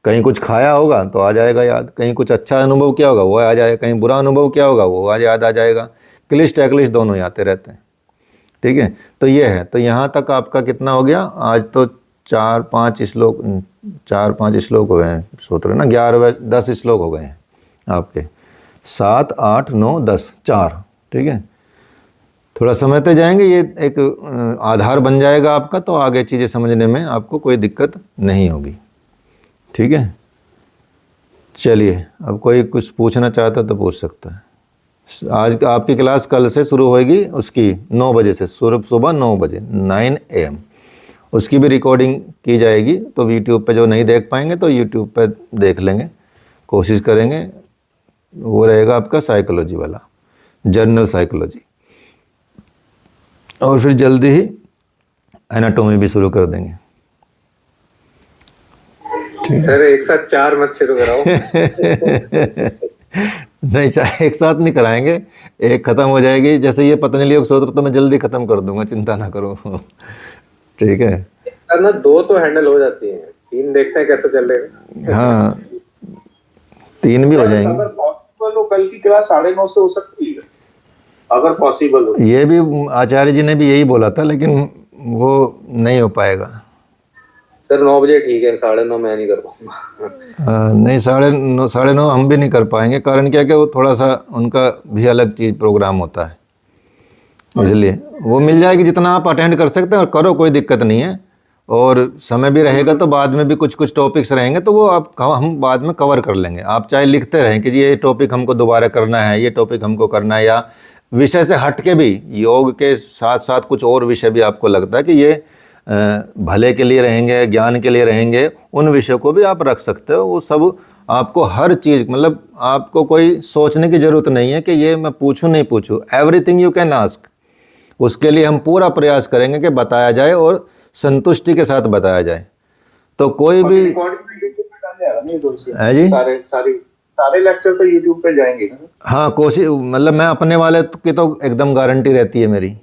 कहीं कुछ खाया होगा तो आ जाएगा याद, कहीं कुछ अच्छा अनुभव किया होगा वो आ जाएगा, कहीं बुरा अनुभव किया होगा वो आज याद आ जाएगा। क्लिष्ट अक्लिष्ट दोनों ही आते रहते हैं, ठीक है। तो ये है। तो यहाँ तक आपका कितना हो गया? आज तो 4-5 श्लोक हो गए हैं, सूत्र ना, 11-10 श्लोक हो गए हैं आपके, 7, 8, 9, 10, 4, ठीक है। थोड़ा समझते जाएंगे, ये एक आधार बन जाएगा आपका, तो आगे चीज़ें समझने में आपको कोई दिक्कत नहीं होगी, ठीक है। चलिए, अब कोई कुछ पूछना चाहता तो पूछ सकता है। आज आपकी क्लास कल से शुरू होएगी, उसकी 9 बजे से, सुबह 9 बजे 9 AM। उसकी भी रिकॉर्डिंग की जाएगी, तो यूट्यूब पे जो नहीं देख पाएंगे तो यूट्यूब पे देख लेंगे, कोशिश करेंगे। वो रहेगा आपका साइकोलॉजी वाला, जनरल साइकोलॉजी। और फिर जल्दी ही एनाटॉमी भी शुरू कर देंगे। सर एक साथ 4 मत शुरू कराओ। नहीं, चाहे एक साथ नहीं कराएंगे, एक खत्म हो जाएगी। जैसे ये पतंजलि योग सूत्र तो मैं जल्दी खत्म कर दूंगा, चिंता ना करो। ठीक है सर ना 2 तो हैंडल हो जाती हैं, 3 देखते हैं कैसे चलेगा। हाँ, 3 भी हो जाएंगे। अगर पॉसिबल हो कल की क्लास 9:30 से हो सकती है, अगर पॉसिबल हो। ये भी आचार्य जी ने भी यही बोला था, लेकिन वो नहीं हो पाएगा। सर 9 बजे ठीक है, 9:30 मैं नहीं कर पाऊंगा। नहीं, 9:30 हम भी नहीं कर पाएंगे। कारण क्या है कि वो थोड़ा सा उनका भी अलग चीज़ प्रोग्राम होता है, इसलिए वो मिल जाएगी। जितना आप अटेंड कर सकते हैं और करो, कोई दिक्कत नहीं है। और समय भी रहेगा तो बाद में भी कुछ टॉपिक्स रहेंगे तो वो हम बाद में कवर कर लेंगे। आप चाहे लिखते रहें कि ये टॉपिक हमको दोबारा करना है, ये टॉपिक हमको करना है, या विषय से हट के भी योग के साथ साथ कुछ और विषय भी आपको लगता है कि ये भले के लिए रहेंगे, ज्ञान के लिए रहेंगे, उन विषयों को भी आप रख सकते हो। वो सब आपको हर चीज़, मतलब आपको कोई सोचने की ज़रूरत नहीं है कि ये मैं पूछूं नहीं पूछूं। Everything you can ask. उसके लिए हम पूरा प्रयास करेंगे कि बताया जाए और संतुष्टि के साथ बताया जाए। तो कोई भी है जी, सारे लेक्चर तो यूट्यूब पे जाएंगे। हाँ, कोशिश, मतलब मैं अपने वाले की तो एकदम गारंटी रहती है मेरी